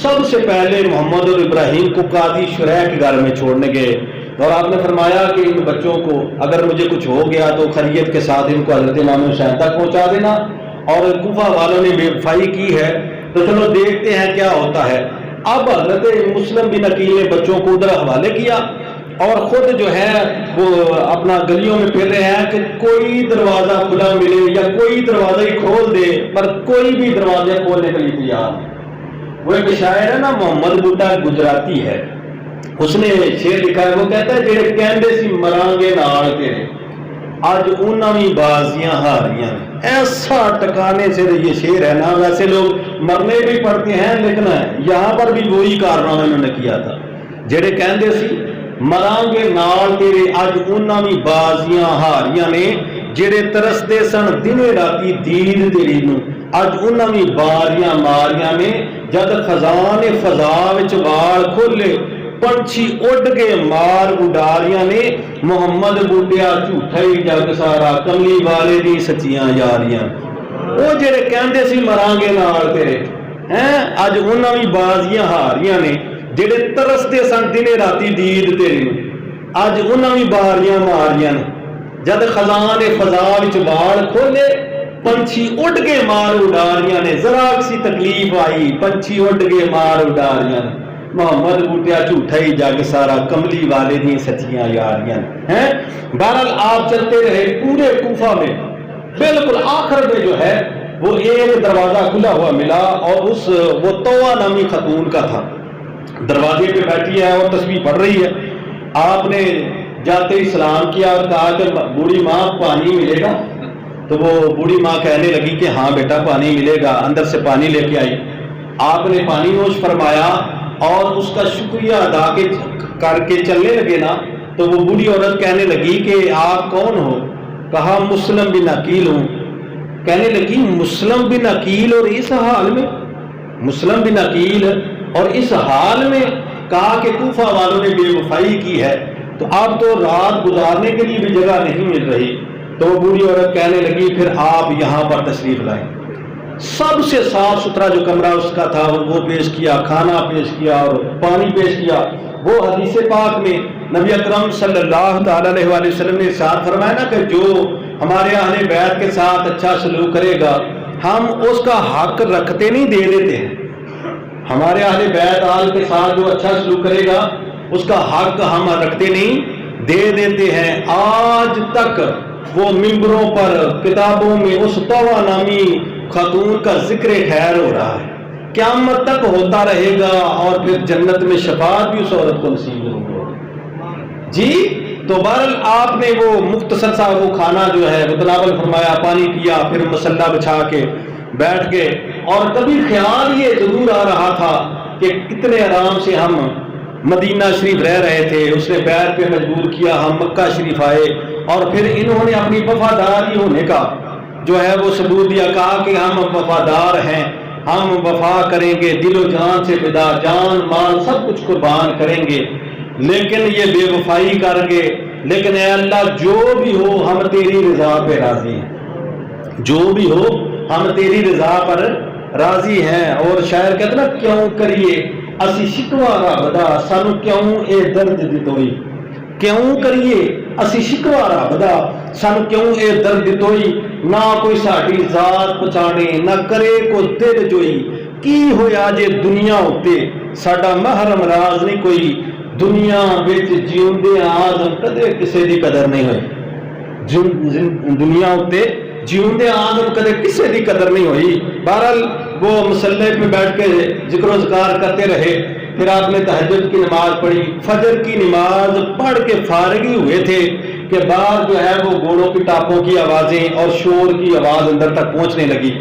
سب سے پہلے محمد اور ابراہیم کو قاضی شریح کے گھر میں چھوڑنے گئے اور آپ نے فرمایا کہ ان بچوں کو اگر مجھے کچھ ہو گیا تو خیریت کے ساتھ ان کو حضرت امام حسین تک پہنچا دینا, اور کوفہ والوں نے بے وفائی کی ہے تو چلو دیکھتے ہیں کیا ہوتا ہے. اب حضرت مسلم بن عقیل نے بچوں کو ادھر حوالے کیا اور خود جو ہے وہ اپنا گلیوں میں پھر رہے ہیں کہ کوئی دروازہ کھلا ملے یا کوئی دروازہ ہی کھول دے, پر کوئی بھی دروازے کھولنے کے لیے تیار. وہ ایک شاعر ہے نا محمد بوٹا گجراتی ہے, اس نے شعر لکھا ہے, وہ کہتا ہے جڑے کہندے سی مرانگے نال تیرے آج انہاں وی بازیاں ہاریاں. ایسا ٹکانے سے یہ شعر ہے نا, ویسے لوگ مرنے بھی پڑتے ہیں لیکن یہاں پر بھی وہی کارنامہ انہوں نے کیا تھا. جڑے کہندے سی مرانگے نال تیرے اج انہاں وی بازیاں ہاریاں نے, جڑے ترسدے سن دنے راتی دید تیری نو اج انہاں وی باریاں ماریاں نے. جد خزانے فضا وچ وال کھولے پنچھی اڈ کے مار اڈاریاں نے, محمد بوٹیا جھوٹا ہی جگ سارا کملی والے دی سچیاں یاریاں. وہ جڑے کہندے سی مرانگے نال تیرے ہیں اج انہاں وی بازیاں ہاریاں نے, جڑے ترستے سن دنے راتی دید تیری اج انہاں وی باریاں ماریاں نے. جد خزانے فضا وچ وال کھولے پنچھی اڈ کے مار اڈاریاں نے. ذرا سی تکلیف آئی پنچھی اڈ کے مار اڈاریاں نے, محمد بوٹیا جھوٹا ہی جگ سارا کملی والے دی سچیاں یاریاں ہیں. بہرحال آپ چلتے رہے پورے کوفہ میں, بالکل آخر میں جو ہے وہ ایک دروازہ کھلا ہوا ملا اور وہ طوہ نامی خاتون کا تھا, دروازے پہ بیٹھی ہے اور تسبیح پڑھ رہی ہے. آپ نے جاتے ہی سلام کیا اور کہا کہ بوڑھی ماں پانی ملے گا؟ تو وہ بوڑھی ماں کہنے لگی کہ ہاں بیٹا پانی ملے گا. اندر سے پانی لے کے آئی, آپ نے پانی نوش فرمایا اور اس کا شکریہ ادا کر کے چلنے لگے نا تو وہ بوڑھی عورت کہنے لگی کہ آپ کون ہو؟ کہا مسلم بن عقیل ہوں. کہنے لگی مسلم بن عقیل اور اس حال میں؟ مسلم بن عقیل اور اس حال میں؟ کہا کہ کوفہ والوں نے بے وفائی کی ہے تو اب تو رات گزارنے کے لیے بھی جگہ نہیں مل رہی. تو وہ بوڑھی عورت کہنے لگی پھر آپ یہاں پر تشریف لائیں. سب سے صاف ستھرا جو کمرہ اس کا تھا وہ پیش کیا, کھانا پیش کیا اور پانی پیش کیا. وہ حدیث پاک میں نبی اکرم صلی اللہ تعالی علیہ وآلہ وسلم نے ارشاد فرمایا نا کہ جو ہمارے اہل بیت کے ساتھ اچھا سلوک کرے گا ہم اس کا حق رکھتے نہیں, دے دیتے ہیں. ہمارے اہل بیت آل کے ساتھ جو اچھا سلوک کرے گا اس کا حق ہم رکھتے نہیں, دے دیتے ہیں. آج تک وہ ممبروں پر کتابوں میں اس طوہ نامی خاتون کا ذکر خیر ہو رہا ہے, قیامت تک ہوتا رہے گا اور پھر جنت میں شفاعت بھی اس عورت کو نصیب ہوگی. جی تو بہرحال آپ نے وہ مختصر سا وہ کھانا جو ہے وہ تناول فرمایا, پانی پیا, پھر مسلح بچھا کے بیٹھ گئے. اور کبھی خیال یہ ضرور آ رہا تھا کہ کتنے آرام سے ہم مدینہ شریف رہ رہے تھے, اس نے بیعت پہ مجبور کیا, ہم مکہ شریف آئے اور پھر انہوں نے اپنی وفاداری ہونے کا جو ہے وہ ثبوت دیا, کہا کہ ہم وفادار ہیں, ہم وفا کریں گے, دل و جان سے فدا, جان مال سب کچھ قربان کریں گے, لیکن یہ بے وفائی کر گے. لیکن اے اللہ جو بھی ہو ہم تیری رضا پہ راضی ہیں, جو بھی ہو ہم تیری رضا پر راضی ہیں. اور شاعر کہتے نا کیوں کریے اسی شکوا ربدا سانو کیوں اے درد دتوئی, کیوں کریے اسی شکوا ربدا سانو کیوں اے درد دتوئی. نہ کوئی ساڈی ذات پچھانے نہ کرے کو دل جوئی, کی ہویا جے دنیا اتے ساڈا محرم راز نہیں کوئی. دنیا وچ جیوندے آدم کدے کسے دی قدر نہیں ہوئی, دنیا اتے جیوندے آدم کدے کسے دی قدر نہیں ہوئی. بہرحال وہ مصلی پہ بیٹھ کے ذکر و اذکار کرتے رہے. پھر آپ نے تہجد کی نماز پڑھی, فجر کی نماز پڑھ کے فارغ ہی ہوئے تھے کہ باہر جو ہے وہ گھوڑوں کی ٹاپوں کی آوازیں اور شور کی آواز اندر تک پہنچنے لگی.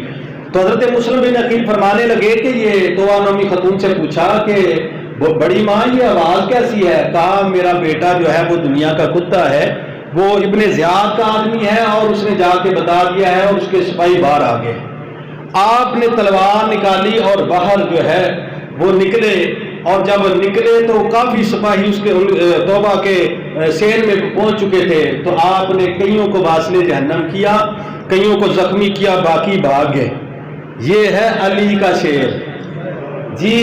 تو حضرت مسلم بن عقیل فرمانے لگے کہ یہ طوہ نامی خاتون سے پوچھا کہ وہ بڑی ماں یہ آواز کیسی ہے؟ کہا میرا بیٹا جو ہے وہ دنیا کا کتا ہے، وہ ابن زیاد کا آدمی ہے اور اس نے جا کے بتا دیا ہے اور اس کے سپاہی باہر آ گئے۔ آپ نے تلوار نکالی اور باہر جو ہے وہ نکلے، اور جب نکلے تو کافی سپاہی اس کے توبہ کے سین میں پہنچ چکے تھے، تو آپ نے کئیوں کو واصل جہنم کیا، کئیوں کو زخمی کیا، باقی بھاگ گئے۔ یہ ہے علی کا شعر جی،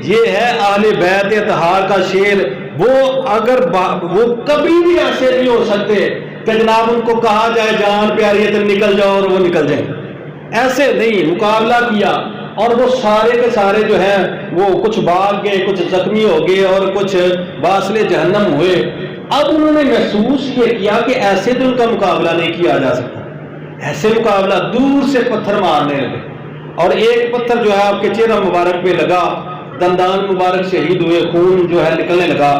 یہ ہے اہل بیت اطہار کا شعر۔ وہ اگر وہ کبھی بھی ایسے نہیں ہو سکتے کہ جناب ان کو کہا جائے جان پیاری ہے تو نکل جاؤ اور وہ نکل جائیں، ایسے نہیں، مقابلہ کیا، اور وہ سارے کے سارے جو ہیں وہ کچھ بھاگ گئے، کچھ زخمی ہو گئے اور کچھ واصل جہنم ہوئے۔ اب انہوں نے محسوس یہ کیا کہ ایسے تو ان کا مقابلہ نہیں کیا جا سکتا، ایسے مقابلہ، دور سے پتھر مارنے لگے، اور ایک پتھر جو ہے آپ کے چہرہ مبارک پہ لگا، دندان مبارک شہید ہوئے، خون جو ہے نکلنے لگا۔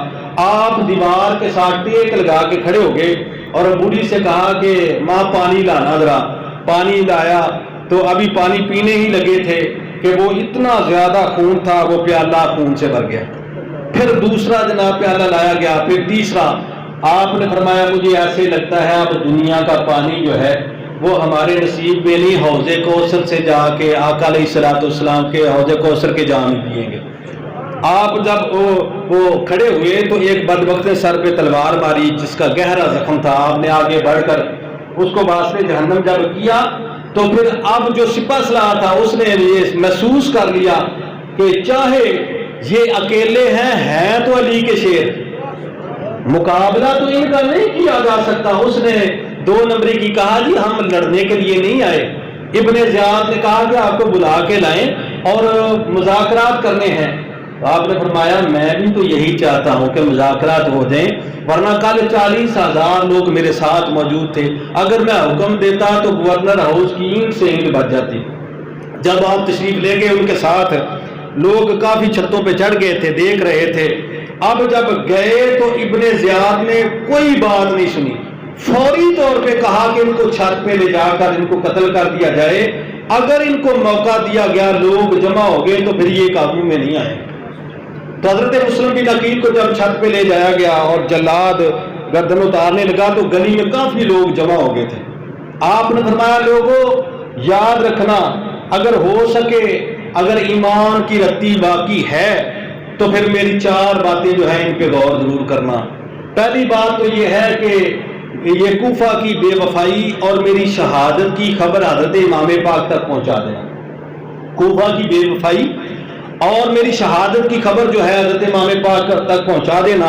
آپ دیوار کے ساتھ ٹیک لگا کے کھڑے ہو گئے اور بوڑھی سے کہا کہ ماں پانی لانا ذرا۔ پانی لایا تو ابھی پانی پینے ہی لگے تھے کہ وہ اتنا زیادہ خون تھا، وہ پیالہ خون سے بھر گیا۔ پھر دوسرا جناب پیالہ لایا گیا، پھر تیسرا۔ آپ نے فرمایا مجھے ایسے لگتا ہے اب دنیا کا پانی جو ہے وہ ہمارے نصیب میں نہیں، حوض کوثر سے جا کے آقا علیہ الصلوۃ والسلام کے حوض کوثر کے جام پیئیں گے۔ آپ جب وہ کھڑے ہوئے تو ایک بدبخت نے سر پہ تلوار ماری جس کا گہرا زخم تھا۔ آپ نے آگے بڑھ کر اس کو واصل جہنم جب کیا تو پھر اب جو سپہ سالار تھا اس نے یہ محسوس کر لیا کہ چاہے یہ اکیلے ہیں تو علی کے شیر، مقابلہ تو ان کا نہیں کیا جا سکتا۔ اس نے 2 نمبری کی کہا جی ہم لڑنے کے لیے نہیں آئے۔ ابن زیاد نے کہا کہ آپ کو بلا کے لائیں اور مذاکرات کرنے ہیں۔ تو آپ نے فرمایا میں بھی تو یہی چاہتا ہوں کہ مذاکرات ہو جائیں، ورنہ کل 40,000 لوگ میرے ساتھ موجود تھے، اگر میں حکم دیتا تو گورنر ہاؤس کی اینٹ سے اینٹ بچ جاتی۔ جب آپ تشریف لے گئے ان کے ساتھ لوگ کافی چھتوں پہ چڑھ گئے تھے، دیکھ رہے تھے۔ اب جب گئے تو ابن زیاد نے کوئی بات نہیں سنی، فوری طور پہ کہا کہ ان کو چھت پہ لے جا کر ان کو قتل کر دیا جائے۔ اگر ان کو موقع دیا گیا لوگ جمع ہو گئے تو پھر یہ قابو میں نہیں آئے۔ تو حضرت مسلم بن عقیل کو جب چھت پہ لے جایا گیا اور جلاد گردن اتارنے لگا تو گلی میں کافی لوگ جمع ہو گئے تھے۔ آپ نے فرمایا لوگوں یاد رکھنا، اگر ہو سکے، اگر ایمان کی رتی باقی ہے تو پھر میری 4 باتیں جو ہیں ان پہ غور ضرور کرنا۔ پہلی بات تو یہ ہے کہ یہ کوفہ کی بے وفائی اور میری شہادت کی خبر حضرت امام پاک تک پہنچا دینا۔ کوفہ کی بے وفائی اور میری شہادت کی خبر جو ہے حضرت امام پاک تک پہنچا دینا،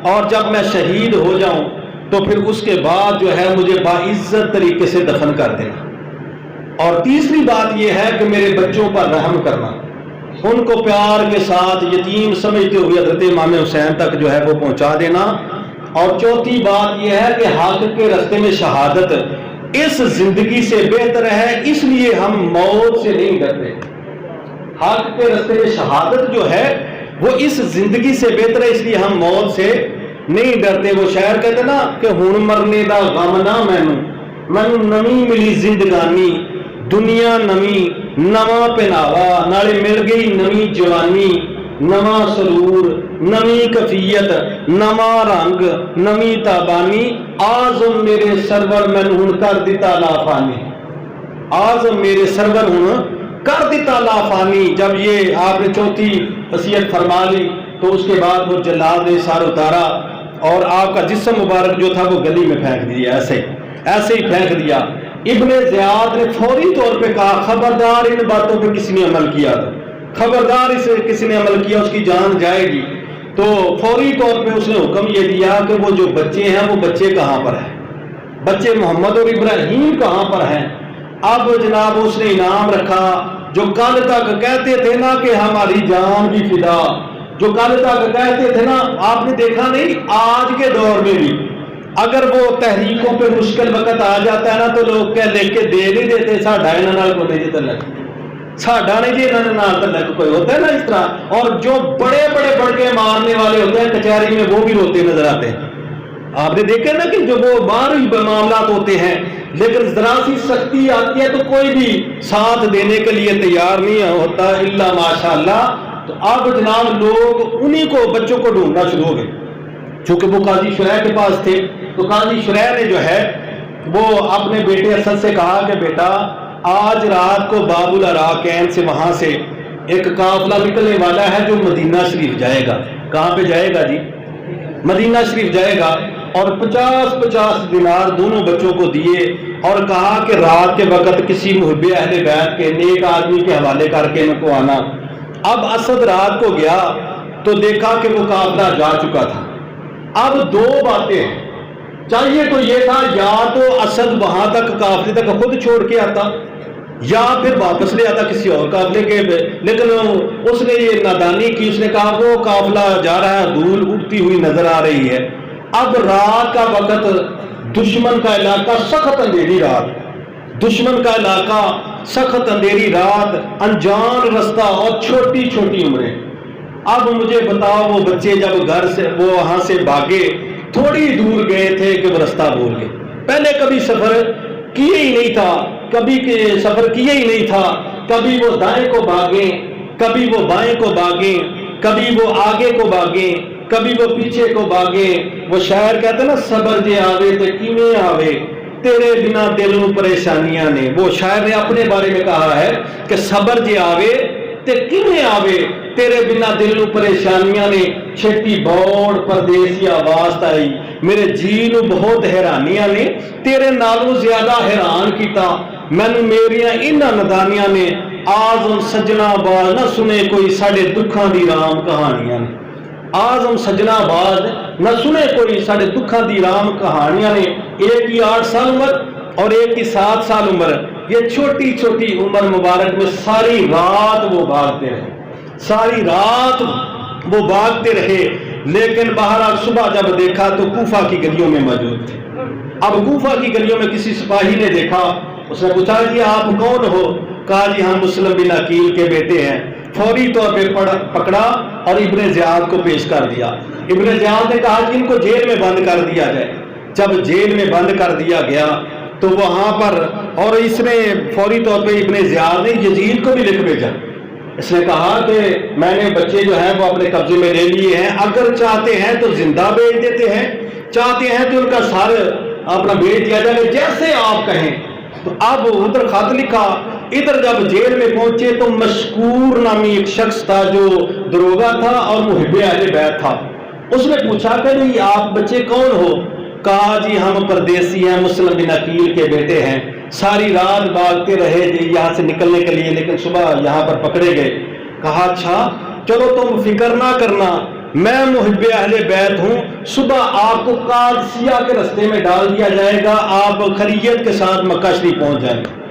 اور جب میں شہید ہو جاؤں تو پھر اس کے بعد جو ہے مجھے باعزت طریقے سے دفن کر دینا۔ اور تیسری بات یہ ہے کہ میرے بچوں پر رحم کرنا، ان کو پیار کے ساتھ یتیم سمجھتے ہوئے حضرت امام حسین تک جو ہے وہ پہنچا دینا۔ اور چوتھی بات یہ ہے کہ حق کے راستے میں شہادت اس زندگی سے بہتر ہے، اس لیے ہم موت سے نہیں ڈرتے۔ حق کے راستے میں شہادت جو ہے وہ اس زندگی سے بہتر ہے، اس لیے ہم موت سے نہیں ڈرتے۔ وہ شاعر کہتے نا کہ ہن مرنے دا غم نہ مینوں نمی ملی زندگانی، دنیا نمی نواں پہناوا، نالے مل گئی نمی جوانی، نواں سرور، نمی کفیت، نواں رنگ، نمی تابانی، آزم میرے سرور میں ہن کر دیتا لافانی، آزم میرے سرور ہن کر دیتا لافانی۔ جب یہ آپ نے چوتھی وصیت فرما لی تو اس کے بعد وہ جلاد نے سار اتارا اور آپ کا جسم مبارک جو تھا وہ گلی میں پھینک دیا، ایسے ہی پھینک دیا۔ ابن زیاد نے فوری طور پہ کہا خبردار ان باتوں پہ کسی نے عمل کیا تو خبردار اسے کسی نے عمل کیا اس کی جان جائے گی۔ تو فوری طور پہ اس نے حکم یہ دیا کہ وہ جو بچے ہیں وہ بچے کہاں پر ہیں، بچے محمد اور ابراہیم کہاں پر ہیں۔ اب جناب اس نے انعام رکھا، جو کل تک کہتے تھے نا کہ ہماری جان بھی فدا، جو کل تک کہتے تھے نا، آپ نے دیکھا نہیں آج کے دور میں بھی اگر وہ تحریکوں پہ مشکل وقت آ جاتا ہے نا تو لوگ کہہ لے کے دے نہیں دیتے، ساڈا انہاں نال کوئی نہیں تعلق، ساڈا نہیں جی انہاں نال تعلق کوئی ہوتا ہے نا اس طرح۔ اور جو بڑے بڑے بڑکے مارنے والے ہوتے ہیں کچہری میں وہ بھی روتے نظر آتے ہیں۔ آپ نے دیکھا نا کہ جو وہ باہر ہی معاملات ہوتے ہیں، لیکن ذرا سی سختی آتی ہے تو کوئی بھی ساتھ دینے کے لیے تیار نہیں ہوتا، الا ماشاء اللہ۔ تو اب جناب لوگ انہی کو بچوں کو ڈھونڈنا شروع ہو گئے، چونکہ وہ قاضی شریح کے پاس تھے۔ تو قاضی شریح نے جو ہے وہ اپنے بیٹے اسد سے کہا کہ بیٹا آج رات کو باب العراقین سے وہاں سے ایک قافلہ نکلنے والا ہے جو مدینہ شریف جائے گا۔ کہاں پہ جائے گا جی؟ مدینہ شریف جائے گا، اور 50 دینار دونوں بچوں کو دیے اور کہا کہ رات کے وقت کسی محب اہل بیت کے نیک آدمی کے حوالے کر کے ان کو آنا۔ اب اسد رات کو گیا تو دیکھا کہ وہ قافلہ جا چکا تھا۔ اب دو باتیں ہیں، چاہیے تو یہ تھا یا تو اسد وہاں تک قافلے تک خود چھوڑ کے آتا یا پھر واپس لے آتا کسی اور قافلے کے، لیکن اس نے یہ نادانی کی، اس نے کہا وہ قافلہ جا رہا ہے، دھول اڑتی ہوئی نظر آ رہی ہے۔ اب رات کا وقت، دشمن کا علاقہ، سخت اندھیری رات، دشمن کا علاقہ، سخت اندھیری رات، انجان رستہ اور چھوٹی چھوٹی عمریں۔ اب مجھے بتاؤ وہ بچے جب گھر سے وہ وہاں سے بھاگے، تھوڑی دور گئے تھے کہ وہ رستہ بھول گئے۔ پہلے کبھی سفر کیے ہی نہیں تھا، کبھی وہ دائیں کو بھاگیں، کبھی وہ بائیں کو بھاگیں، کبھی وہ آگے کو بھاگیں، کبھی وہ پیچھے کو بھاگیں۔ وہ شاعر کہتے ہیں نا، صبر جے آوے تے کیویں آوے، تیرے بنا دلوں پریشانیاں نے۔ وہ شاعر نے اپنے بارے میں کہا ہے کہ صبر جے آوے تے کیویں آوے، تیرے بنا دلوں پریشانیاں نے، چھٹی بوڑ پردیسی آواز آئی، میرے جی نو بہت حیرانیاں نے، تیرے نالوں زیادہ حیران کیتا مینوں میریاں انہاں ندانیاں نے، آزم سجنا باز نہ سنے کوئی ساڈے دکھاں دی رام کہانیاں نے۔ آزم سجنا باز نہ سنے کوئی ساڈے دکھاں دی رام کہانیاں نے۔ ایک کی 8 سال عمر اور ایک کی 7 سال عمر، یہ چھوٹی چھوٹی عمر مبارک میں ساری رات وہ بھاگتے رہے، ساری رات وہ بھاگتے رہے، لیکن بہرحال صبح جب دیکھا تو کوفہ کی گلیوں میں موجود تھے۔ اب کوفہ کی گلیوں میں کسی سپاہی نے دیکھا، اس نے پوچھا کہ آپ کون ہو؟ کہا جی ہم مسلم بن عقیل کے بیٹے ہیں۔ فوری طور پہ پکڑا اور ابن زیاد کو پیش کر دیا۔ ابن زیاد نے کہا کہ ان کو جیل میں بند کر دیا جائے۔ جب جیل میں بند کر دیا گیا تو وہاں پر، اور اس نے فوری طور پہ ابن زیاد نے یزید کو بھی لکھ بھیجا۔ اس نے کہا کہ میں نے بچے جو ہیں وہ اپنے قبضے میں لے لیے ہیں، اگر چاہتے ہیں تو زندہ بھیج دیتے ہیں، چاہتے ہیں تو ان کا سر اپنا بھیج دیا جائے، جیسے آپ کہیں۔ تو اب ادھر خط لکھا، ادھر جب جیل میں پہنچے تو مشکور نامی ایک شخص تھا جو دروگا تھا اور محب اہل بیت تھا۔ اس نے پوچھا کہ جی آپ بچے کون ہو؟ کہا جی ہم پردیسی ہیں، مسلم بن عقیل کے بیٹے ہیں، ساری رات بھاگتے رہے جی یہاں سے نکلنے کے لیے، لیکن صبح یہاں پر پکڑے گئے۔ کہا اچھا چلو تم فکر نہ کرنا، میں محب اہل بیت ہوں، صبح آپ کو قادسیہ کے رستے میں ڈال دیا جائے گا، آپ خیریت کے ساتھ مکہ شریف پہنچ جائیں گے۔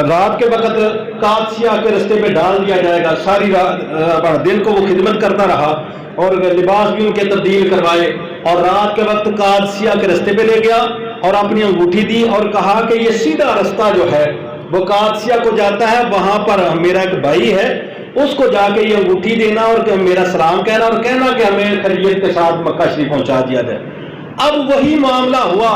رات کے وقت قادسیہ کے رستے پہ ڈال دیا جائے گا۔ ساری رات دن کو وہ خدمت کرتا رہا اور لباس بھی ان کے تبدیل کروائے، اور رات کے وقت قادسیہ کے رستے پہ لے گیا اور اپنی انگوٹھی دی اور کہا کہ یہ سیدھا رستہ جو ہے وہ قادسیہ کو جاتا ہے، وہاں پر میرا ایک بھائی ہے، اس کو جا کے یہ انگوٹھی دینا اور کہ میرا سلام کہنا اور کہنا کہ ہمیں خیریت کے ساتھ مکہ شریف پہنچا دیا جائے۔ اب وہی معاملہ ہوا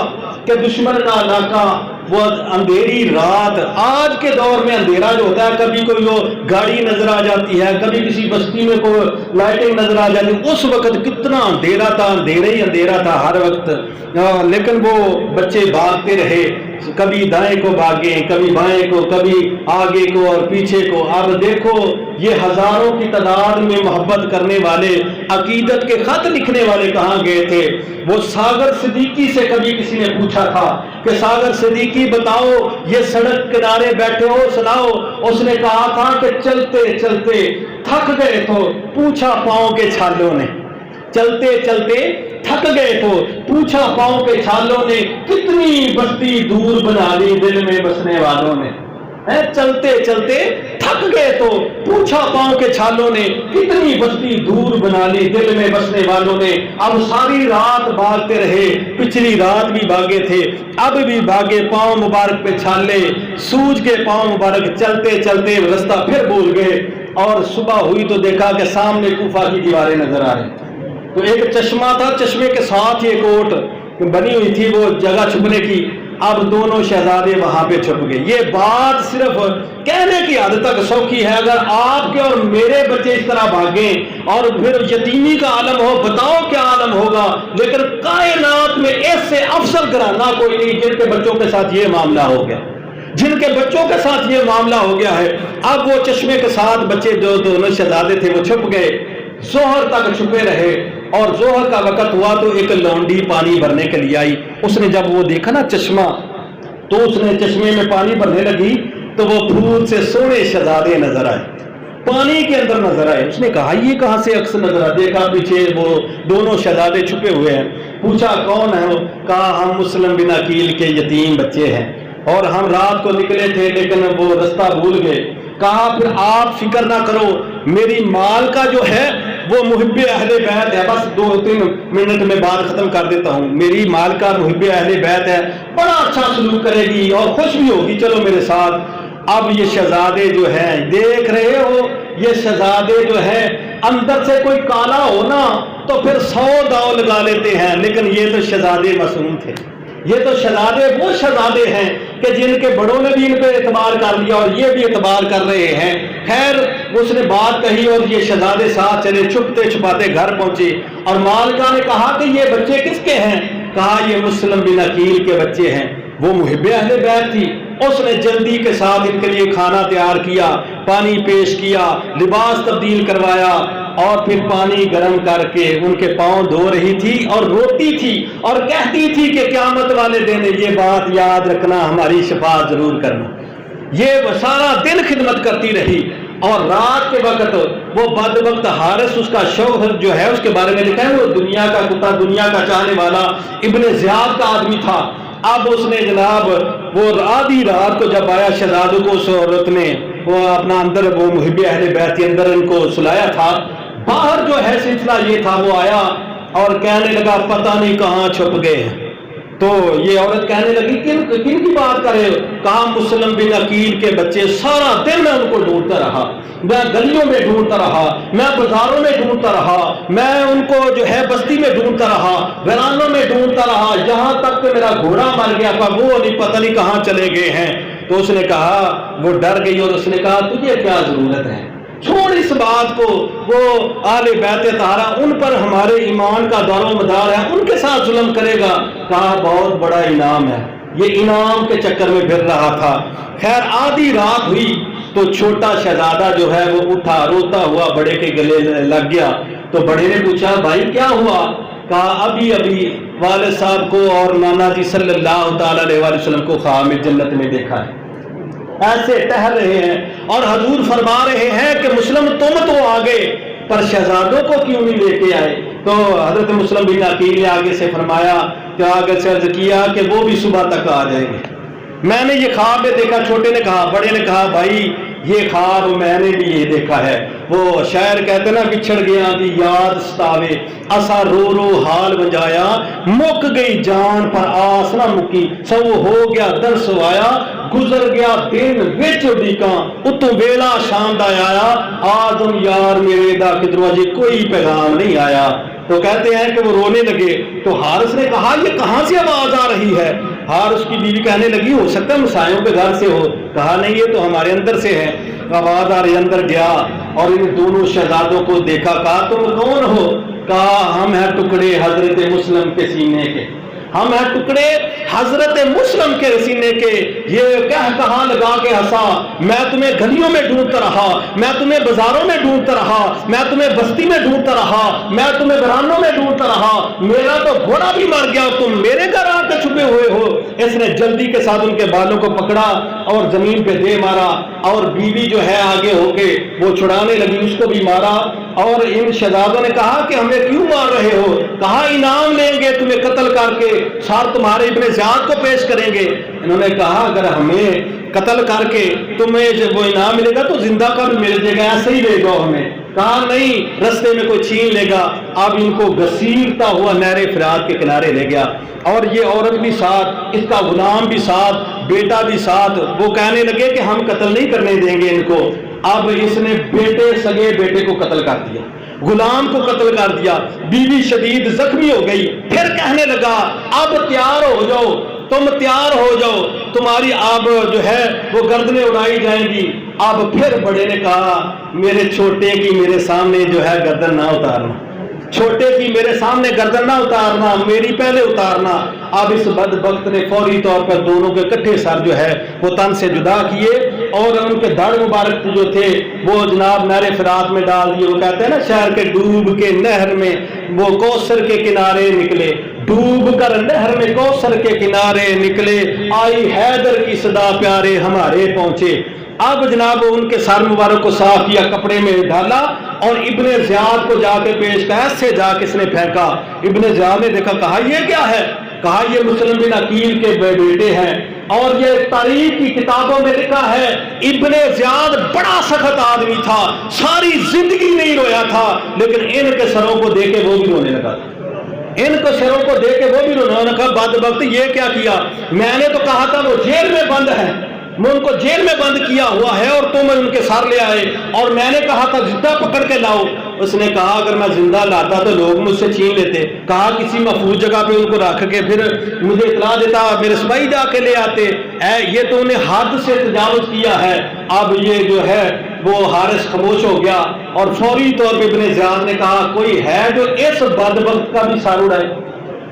کہ دشمن کا علاقہ، وہ اندھیری رات، آج کے دور میں اندھیرا جو ہوتا ہے، کبھی کوئی وہ گاڑی نظر آ جاتی ہے، کبھی کسی بستی میں کوئی لائٹنگ نظر آ جاتی ہے، اس وقت کتنا اندھیرا تھا، اندھیرا ہی اندھیرا تھا ہر وقت، لیکن وہ بچے بھاگتے رہے، کبھی دائیں کو بھاگیں، کبھی بائیں کو، کبھی آگے کو اور پیچھے کو۔ اب دیکھو یہ ہزاروں کی تعداد میں محبت کرنے والے، عقیدت کے خط لکھنے والے کہاں گئے تھے؟ وہ ساگر صدیقی سے کبھی کسی نے پوچھا تھا کہ ساگر صدیقی بتاؤ یہ سڑک کنارے بیٹھے ہو سناؤ، اس نے کہا تھا کہ چلتے چلتے تھک گئے تو پوچھا پاؤں کے چھالوں نے، چلتے چلتے تھک گئے تو پوچھا پاؤں کے چھالوں نے، کتنی بستی دور بنا لی دل میں بسنے والوں نے۔ چلتے چلتے تھک گئے تو پوچھا پاؤں کے چھالوں نے، کتنی بستی دور بنا لی دل میں بسنے والوں نے۔ اب ساری رات بھاگتے رہے، پچھلی رات بھی بھاگے تھے، اب بھی بھاگے، پاؤں مبارک پہ چھالے، سوج کے پاؤں مبارک، چلتے چلتے رستہ پھر بھول گئے، اور صبح ہوئی تو دیکھا کہ سامنے کوفہ کی دیواریں نظر آ رہی۔ تو ایک چشمہ تھا، چشمے کے ساتھ ہی ایک اوٹ بنی ہوئی تھی، وہ جگہ چھپنے کی۔ اب دونوں شہزادے وہاں پہ چھپ گئے. یہ بات صرف کہنے کی حد تک سوکھی ہے. اگر آپ کے اور میرے بچے اس طرح بھاگیں اور پھر یتیمی کا عالم ہو, بتاؤ کیا عالم ہوگا. لیکن کائنات میں اس سے افضل گھرانہ کوئی نہیں جن کے بچوں کے ساتھ یہ معاملہ ہو گیا, جن کے بچوں کے ساتھ یہ معاملہ ہو گیا ہے. اب وہ چشمے کے ساتھ بچے جو دونوں شہزادے تھے وہ چھپ گئے, ظہر تک چھپے رہے. اور ظہر کا وقت ہوا تو ایک لونڈی پانی بھرنے کے لیے آئی. اس نے جب وہ دیکھا نا چشمہ, تو اس نے چشمے میں پانی بھرنے لگی تو وہ پھول سے سونے شہزادے نظر آئے, پانی کے اندر نظر آئے. اس نے کہا یہ کہاں سے عکس نظر آئے. دیکھا پیچھے وہ دونوں شہزادے چھپے ہوئے ہیں. پوچھا کون ہے وہ؟ کہا ہم مسلم بن عقیل کے یتیم بچے ہیں اور ہم رات کو نکلے تھے لیکن وہ رستہ بھول گئے. کہا پھر آپ فکر نہ کرو, میری مال کا جو ہے وہ محب اہل بیت ہے. بس 2-3 منٹ میں بات ختم کر دیتا ہوں. میری مال کا محب اہل بیت ہے, بڑا اچھا سلوک کرے گی اور خوش بھی ہوگی, چلو میرے ساتھ. اب یہ شہزادے جو ہیں, دیکھ رہے ہو یہ شہزادے جو ہیں اندر سے کوئی کالا ہو نا تو پھر 100 داؤ لگا لیتے ہیں, لیکن یہ تو شہزادے معصوم تھے. یہ تو شہزادے وہ شہزادے ہیں کہ جن کے بڑوں نے بھی ان پہ اعتبار کر لیا اور یہ بھی اعتبار کر رہے ہیں. خیر اس نے بات کہی اور یہ شہزادے ساتھ چلے, چھپتے چھپاتے گھر پہنچے. اور مالکہ نے کہا کہ یہ بچے کس کے ہیں؟ کہا یہ مسلم بن عقیل کے بچے ہیں. وہ محب اہل بیت تھی. اس نے جلدی کے ساتھ ان کے لیے کھانا تیار کیا, پانی پیش کیا, لباس تبدیل کروایا اور پھر پانی گرم کر کے ان کے پاؤں دھو رہی تھی اور روتی تھی اور کہتی تھی کہ قیامت والے دن یہ بات یاد رکھنا, ہماری شفاعت ضرور کرنا. یہ سارا دن خدمت کرتی رہی. اور رات کے وقت وہ بدبخت حارث, اس کا شوہر جو ہے اس کے بارے میں لکھا ہے وہ دنیا کا کتا, دنیا کا چاہنے والا, ابن زیاد کا آدمی تھا. اب اس نے جناب وہ آدھی رات کو جب آیا شہزادوں کو, اس عورت نے وہ اپنا اندر وہ محب اہل بیت کے اندر ان کو سلایا تھا. باہر جو ہے سلسلہ یہ تھا, وہ آیا اور کہنے لگا پتہ نہیں کہاں چھپ گئے ہیں. تو یہ عورت کہنے لگی کن کی بات کرے؟ کہا مسلم بن عقیل کے بچے. سارا دن میں ان کو ڈھونڈتا رہا, میں گلیوں میں ڈھونڈتا رہا, میں بازاروں میں ڈھونڈتا رہا, میں ان کو جو ہے بستی میں ڈھونڈتا رہا, ویرانوں میں ڈھونڈتا رہا, یہاں تک کہ میرا گھوڑا مر گیا تھا, وہ نہیں پتہ نہیں کہاں چلے گئے ہیں. تو اس نے کہا, وہ ڈر گئی اور اس نے کہا تجھے کیا ضرورت ہے, چھوڑ اس بات کو. وہ آل بیت طاہرہ ان پر ہمارے ایمان کا دار و مدار ہے, ان کے ساتھ ظلم کرے گا. کہا بہت بڑا انعام ہے. یہ انعام کے چکر میں پھر رہا تھا. خیر آدھی رات ہوئی تو چھوٹا شہزادہ جو ہے وہ اٹھا, روتا ہوا بڑے کے گلے لگ گیا. تو بڑے نے پوچھا بھائی کیا ہوا؟ کہا ابھی والد صاحب کو اور نانا جی صلی اللہ تعالی علیہ وسلم کو خواب میں جنت میں دیکھا ہے, ایسے ٹہل رہے ہیں اور حضور فرما رہے ہیں کہ مسلم تم تو آگے پر شہزادوں کو کیوں نہیں لے کے آئے؟ تو حضرت مسلم بن عقیل نے آگے سے فرمایا کہ آگے سے عرض کیا کہ وہ بھی صبح تک آ جائیں گے. میں نے یہ خواب میں دیکھا. چھوٹے نے کہا, بڑے نے کہا بھائی یہ خواب میں نے بھی یہ دیکھا ہے. وہ شاعر کہتے نا بچھڑ گیا دی یاد ستاوے, اسا رو رو حال بجایا, مک گئی جان پر آس نہ مکی, سو ہو گیا در سوایا, گزر گیا دن وچ ڈیکاں, اتو ویلا شام دا آیا, آدم یار میرے دا کدروں اجے کوئی پیغام نہیں آیا. تو کہتے ہیں کہ وہ رونے لگے. تو حارث نے کہا یہ کہاں سے آواز آ رہی ہے؟ حارث کی بیوی کہنے لگی ہو سکتا ہے مسائیوں کے گھر سے ہو. کہا نہیں یہ تو ہمارے اندر سے ہے. آواز آ رہی, اندر گیا اور ان دونوں شہزادوں کو دیکھا. کہا تم کون ہو؟ کہا ہم ہیں ٹکڑے حضرت مسلم کے سینے کے, ہم ہیں ٹکڑے حضرت مسلم کے سینے کے. یہ کہاں لگا کے ہنسا, میں تمہیں گلیوں میں ڈھونڈتا رہا, میں تمہیں بازاروں میں ڈھونڈتا رہا, میں تمہیں بستی میں ڈھونڈتا رہا, میں تمہیں گھرانوں میں ڈھونڈتا رہا, میرا تو گھوڑا بھی مر گیا, تم میرے گھر آ کے چھپے ہوئے ہو. اس نے جلدی کے ساتھ ان کے بالوں کو پکڑا اور زمین پہ دے مارا, اور بیوی جو ہے آگے ہو کے وہ چھڑانے لگی, اس کو بھی مارا. اور ان شہزادوں نے کہا کہ ہمیں کیوں مار رہے ہو؟ کہا انعام لیں گے تمہیں قتل کر کے, ساتھ تمہارے ابن زیاد کو پیش کریں گے. انہوں نے کہا اگر ہمیں قتل کر کے تمہیں جب وہ انعام ملے گا تو زندہ کا بھی مل جائے گا, ایسے ہی لے جاؤ ہمیں. کہا نہیں, رستے میں کوئی چھین لے گا. اب ان کو گھسیٹتا ہوا نہر فرات کے کنارے لے گیا, اور یہ عورت بھی ساتھ, اس کا غلام بھی ساتھ, بیٹا بھی ساتھ. وہ کہنے لگے کہ ہم قتل نہیں کرنے دیں گے ان کو. اب اس نے سگے بیٹے کو قتل کر دیا, غلام کو قتل کر دیا, بیوی شدید زخمی ہو گئی. پھر کہنے لگا اب تیار ہو جاؤ, تم تیار ہو جاؤ، تمہاری اب جو ہے وہ گردنیں اڑائی جائیں گی۔ اب پھر بڑے نے کہا میرے چھوٹے کی میرے سامنے جو ہے گردن نہ اتارنا، چھوٹے کی میرے سامنے گردن نہ اتارنا، میری پہلے اتارنا۔ اب اس بدبخت نے فوری طور پر دونوں کے کٹھے سر جو ہے وہ تن سے جدا کیے اور ان کے دھڑ مبارک جو تھے وہ جناب نہر فرات میں ڈال دیے۔ وہ کہتے ہیں نا شہر کے ڈوب کے نہر میں وہ کوثر کے کنارے نکلے، ڈوب کر نہر میں کوثر کے کنارے نکلے، آئی حیدر کی صدا پیارے ہمارے پہنچے۔ اب جناب ان کے سر مبارک کو صاف کیا، کپڑے میں ڈالا اور ابن زیاد کو جا کے پیش کیا، ایسے جا کے اس نے پھینکا۔ ابن زیاد نے دیکھا، کہا یہ کیا ہے؟ کہا یہ مسلم بن عقیل کے بیٹے ہیں، اور یہ تاریخ کی کتابوں میں لکھا ہے ابن زیاد بڑا سخت آدمی تھا، ساری زندگی نہیں رویا تھا، لیکن ان کے سروں کو دیکھ کے وہ بھی رونے لگا تھا، ان کو سروں کو دیکھ کے وہ بھی رونے لگا۔ بدبخت یہ کیا کیا؟ میں نے تو کہا تھا وہ جیل میں بند ہے، میں ان کو جیل میں بند کیا ہوا ہے اور تم ان کے سر لے آئے، اور میں نے کہا تھا زندہ پکڑ کے لاؤ۔ اس نے کہا اگر میں زندہ لاتا تو لوگ مجھ سے چھین لیتے، کہا کسی محفوظ جگہ پہ ان کو رکھ کے پھر مجھے اطلاع دیتا، میرے سپاہی جا کے لے آتے۔ یہ تو انہیں حد سے تجاوز کیا ہے۔ اب یہ جو ہے وہ حارث خاموش ہو گیا اور فوری طور پہ ابن زیاد نے کہا کوئی ہے جو اس بدبخت کا بھی سر اڑائے،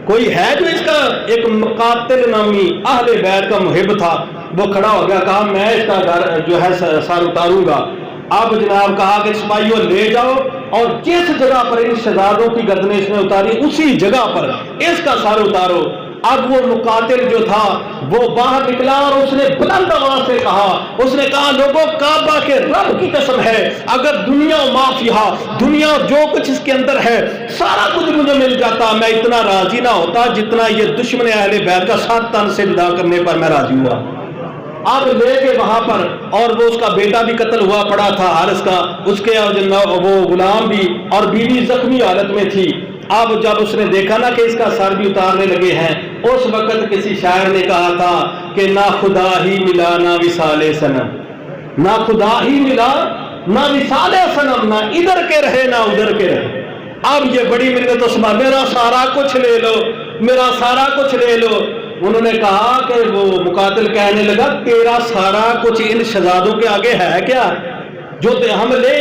کوئی ہے جو اس کا، ایک مقاتل نامی اہل بیت کا محب تھا، وہ کھڑا ہو گیا، کہا میں اس کا جو ہے سر اتاروں گا۔ اب جناب کہا کہ سپاہیوں لے جاؤ اور جس جگہ پر ان شہزادوں کی گردنیں اس نے اتاری اسی جگہ پر اس کا سر اتارو۔ اب وہ مقاتل جو تھا وہ باہر نکلا اور اس نے بلند آواز سے کہا، اس نے کہا لوگوں کعبہ کے رب کی قسم ہے اگر دنیا و ما فیہا، دنیا جو کچھ اس کے اندر ہے سارا کچھ مجھے مل جاتا، میں اتنا راضی نہ ہوتا جتنا یہ دشمن اہل بیت کا سر تن سے جدا کرنے پر میں راضی ہوا۔ اب لے کے وہاں پر، اور وہ اس کا بیٹا بھی قتل ہوا پڑا تھا حارث کا، اس کے وہ غلام بھی، اور بیوی زخمی حالت میں تھی۔ اب جب اس نے دیکھا نا کہ اس کا سر بھی اتارنے لگے ہیں، اس وقت کسی شاعر نے کہا تھا کہ نہ خدا ہی ملا نہ وصال صنم، نہ خدا ہی ملا نہ وصال صنم، نہ ادھر کے رہے نہ ادھر کے رہے۔ اب یہ بڑی منت اسما، میرا سارا کچھ لے لو، میرا سارا کچھ لے لو۔ انہوں نے کہا کہ وہ مقاتل کہنے لگا تیرا سارا کچھ ان شہزادوں کے آگے ہے کیا جو ہم لے؟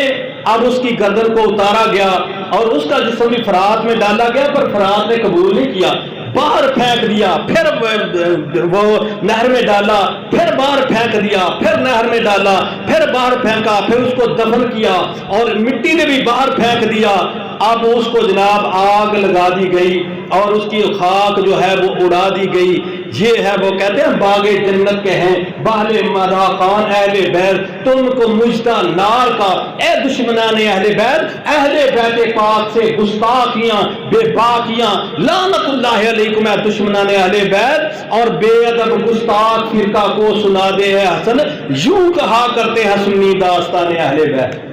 اب اس کی گردن کو اتارا گیا اور اس کا جسم بھی فرات میں ڈالا گیا، پر فرات نے قبول نہیں کیا، باہر پھینک دیا، پھر وہ نہر میں ڈالا، پھر باہر پھینک دیا، پھر نہر میں ڈالا، پھر باہر پھینکا، پھر اس کو دفن کیا اور مٹی نے بھی باہر پھینک دیا۔ اب اس کو جناب آگ لگا دی گئی اور اس کی خاک جو ہے وہ اڑا دی گئی۔ یہ ہے وہ کہتے ہیں باغ جنت کے ہیں بہل مذاقان اہل بیت، تم کو مجدہ نار کا اے دشمنان اہل بیت پاک سے گستاخیاں بے باکیاں، لعنت اللہ علیکم اے دشمنان اہل بیت، اور بے ادب گستاخ فرقہ کو سنا دے ہے حسن، یوں کہا کرتے ہیں سنی داستان اہل بیت۔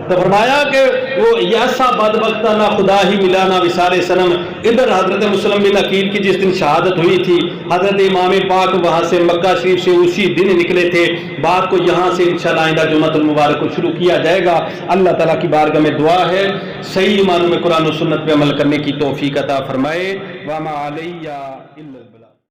تو فرمایا کہ وہ ایسا بدبخت نہ خدا ہی ملا نہ وصال صنم۔ ادھر حضرت مسلم بن عقیل کی جس دن شہادت ہوئی تھی، حضرت امام پاک وہاں سے مکہ شریف سے اسی دن نکلے تھے۔ بات کو یہاں سے انشاءاللہ آئندہ جمعۃ المبارک کو شروع کیا جائے گا۔ اللہ تعالیٰ کی بارگاہ میں دعا ہے صحیح معنوں میں قرآن و سنت پہ عمل کرنے کی توفیق عطا فرمائے۔ وما علیہ الا البلاغ۔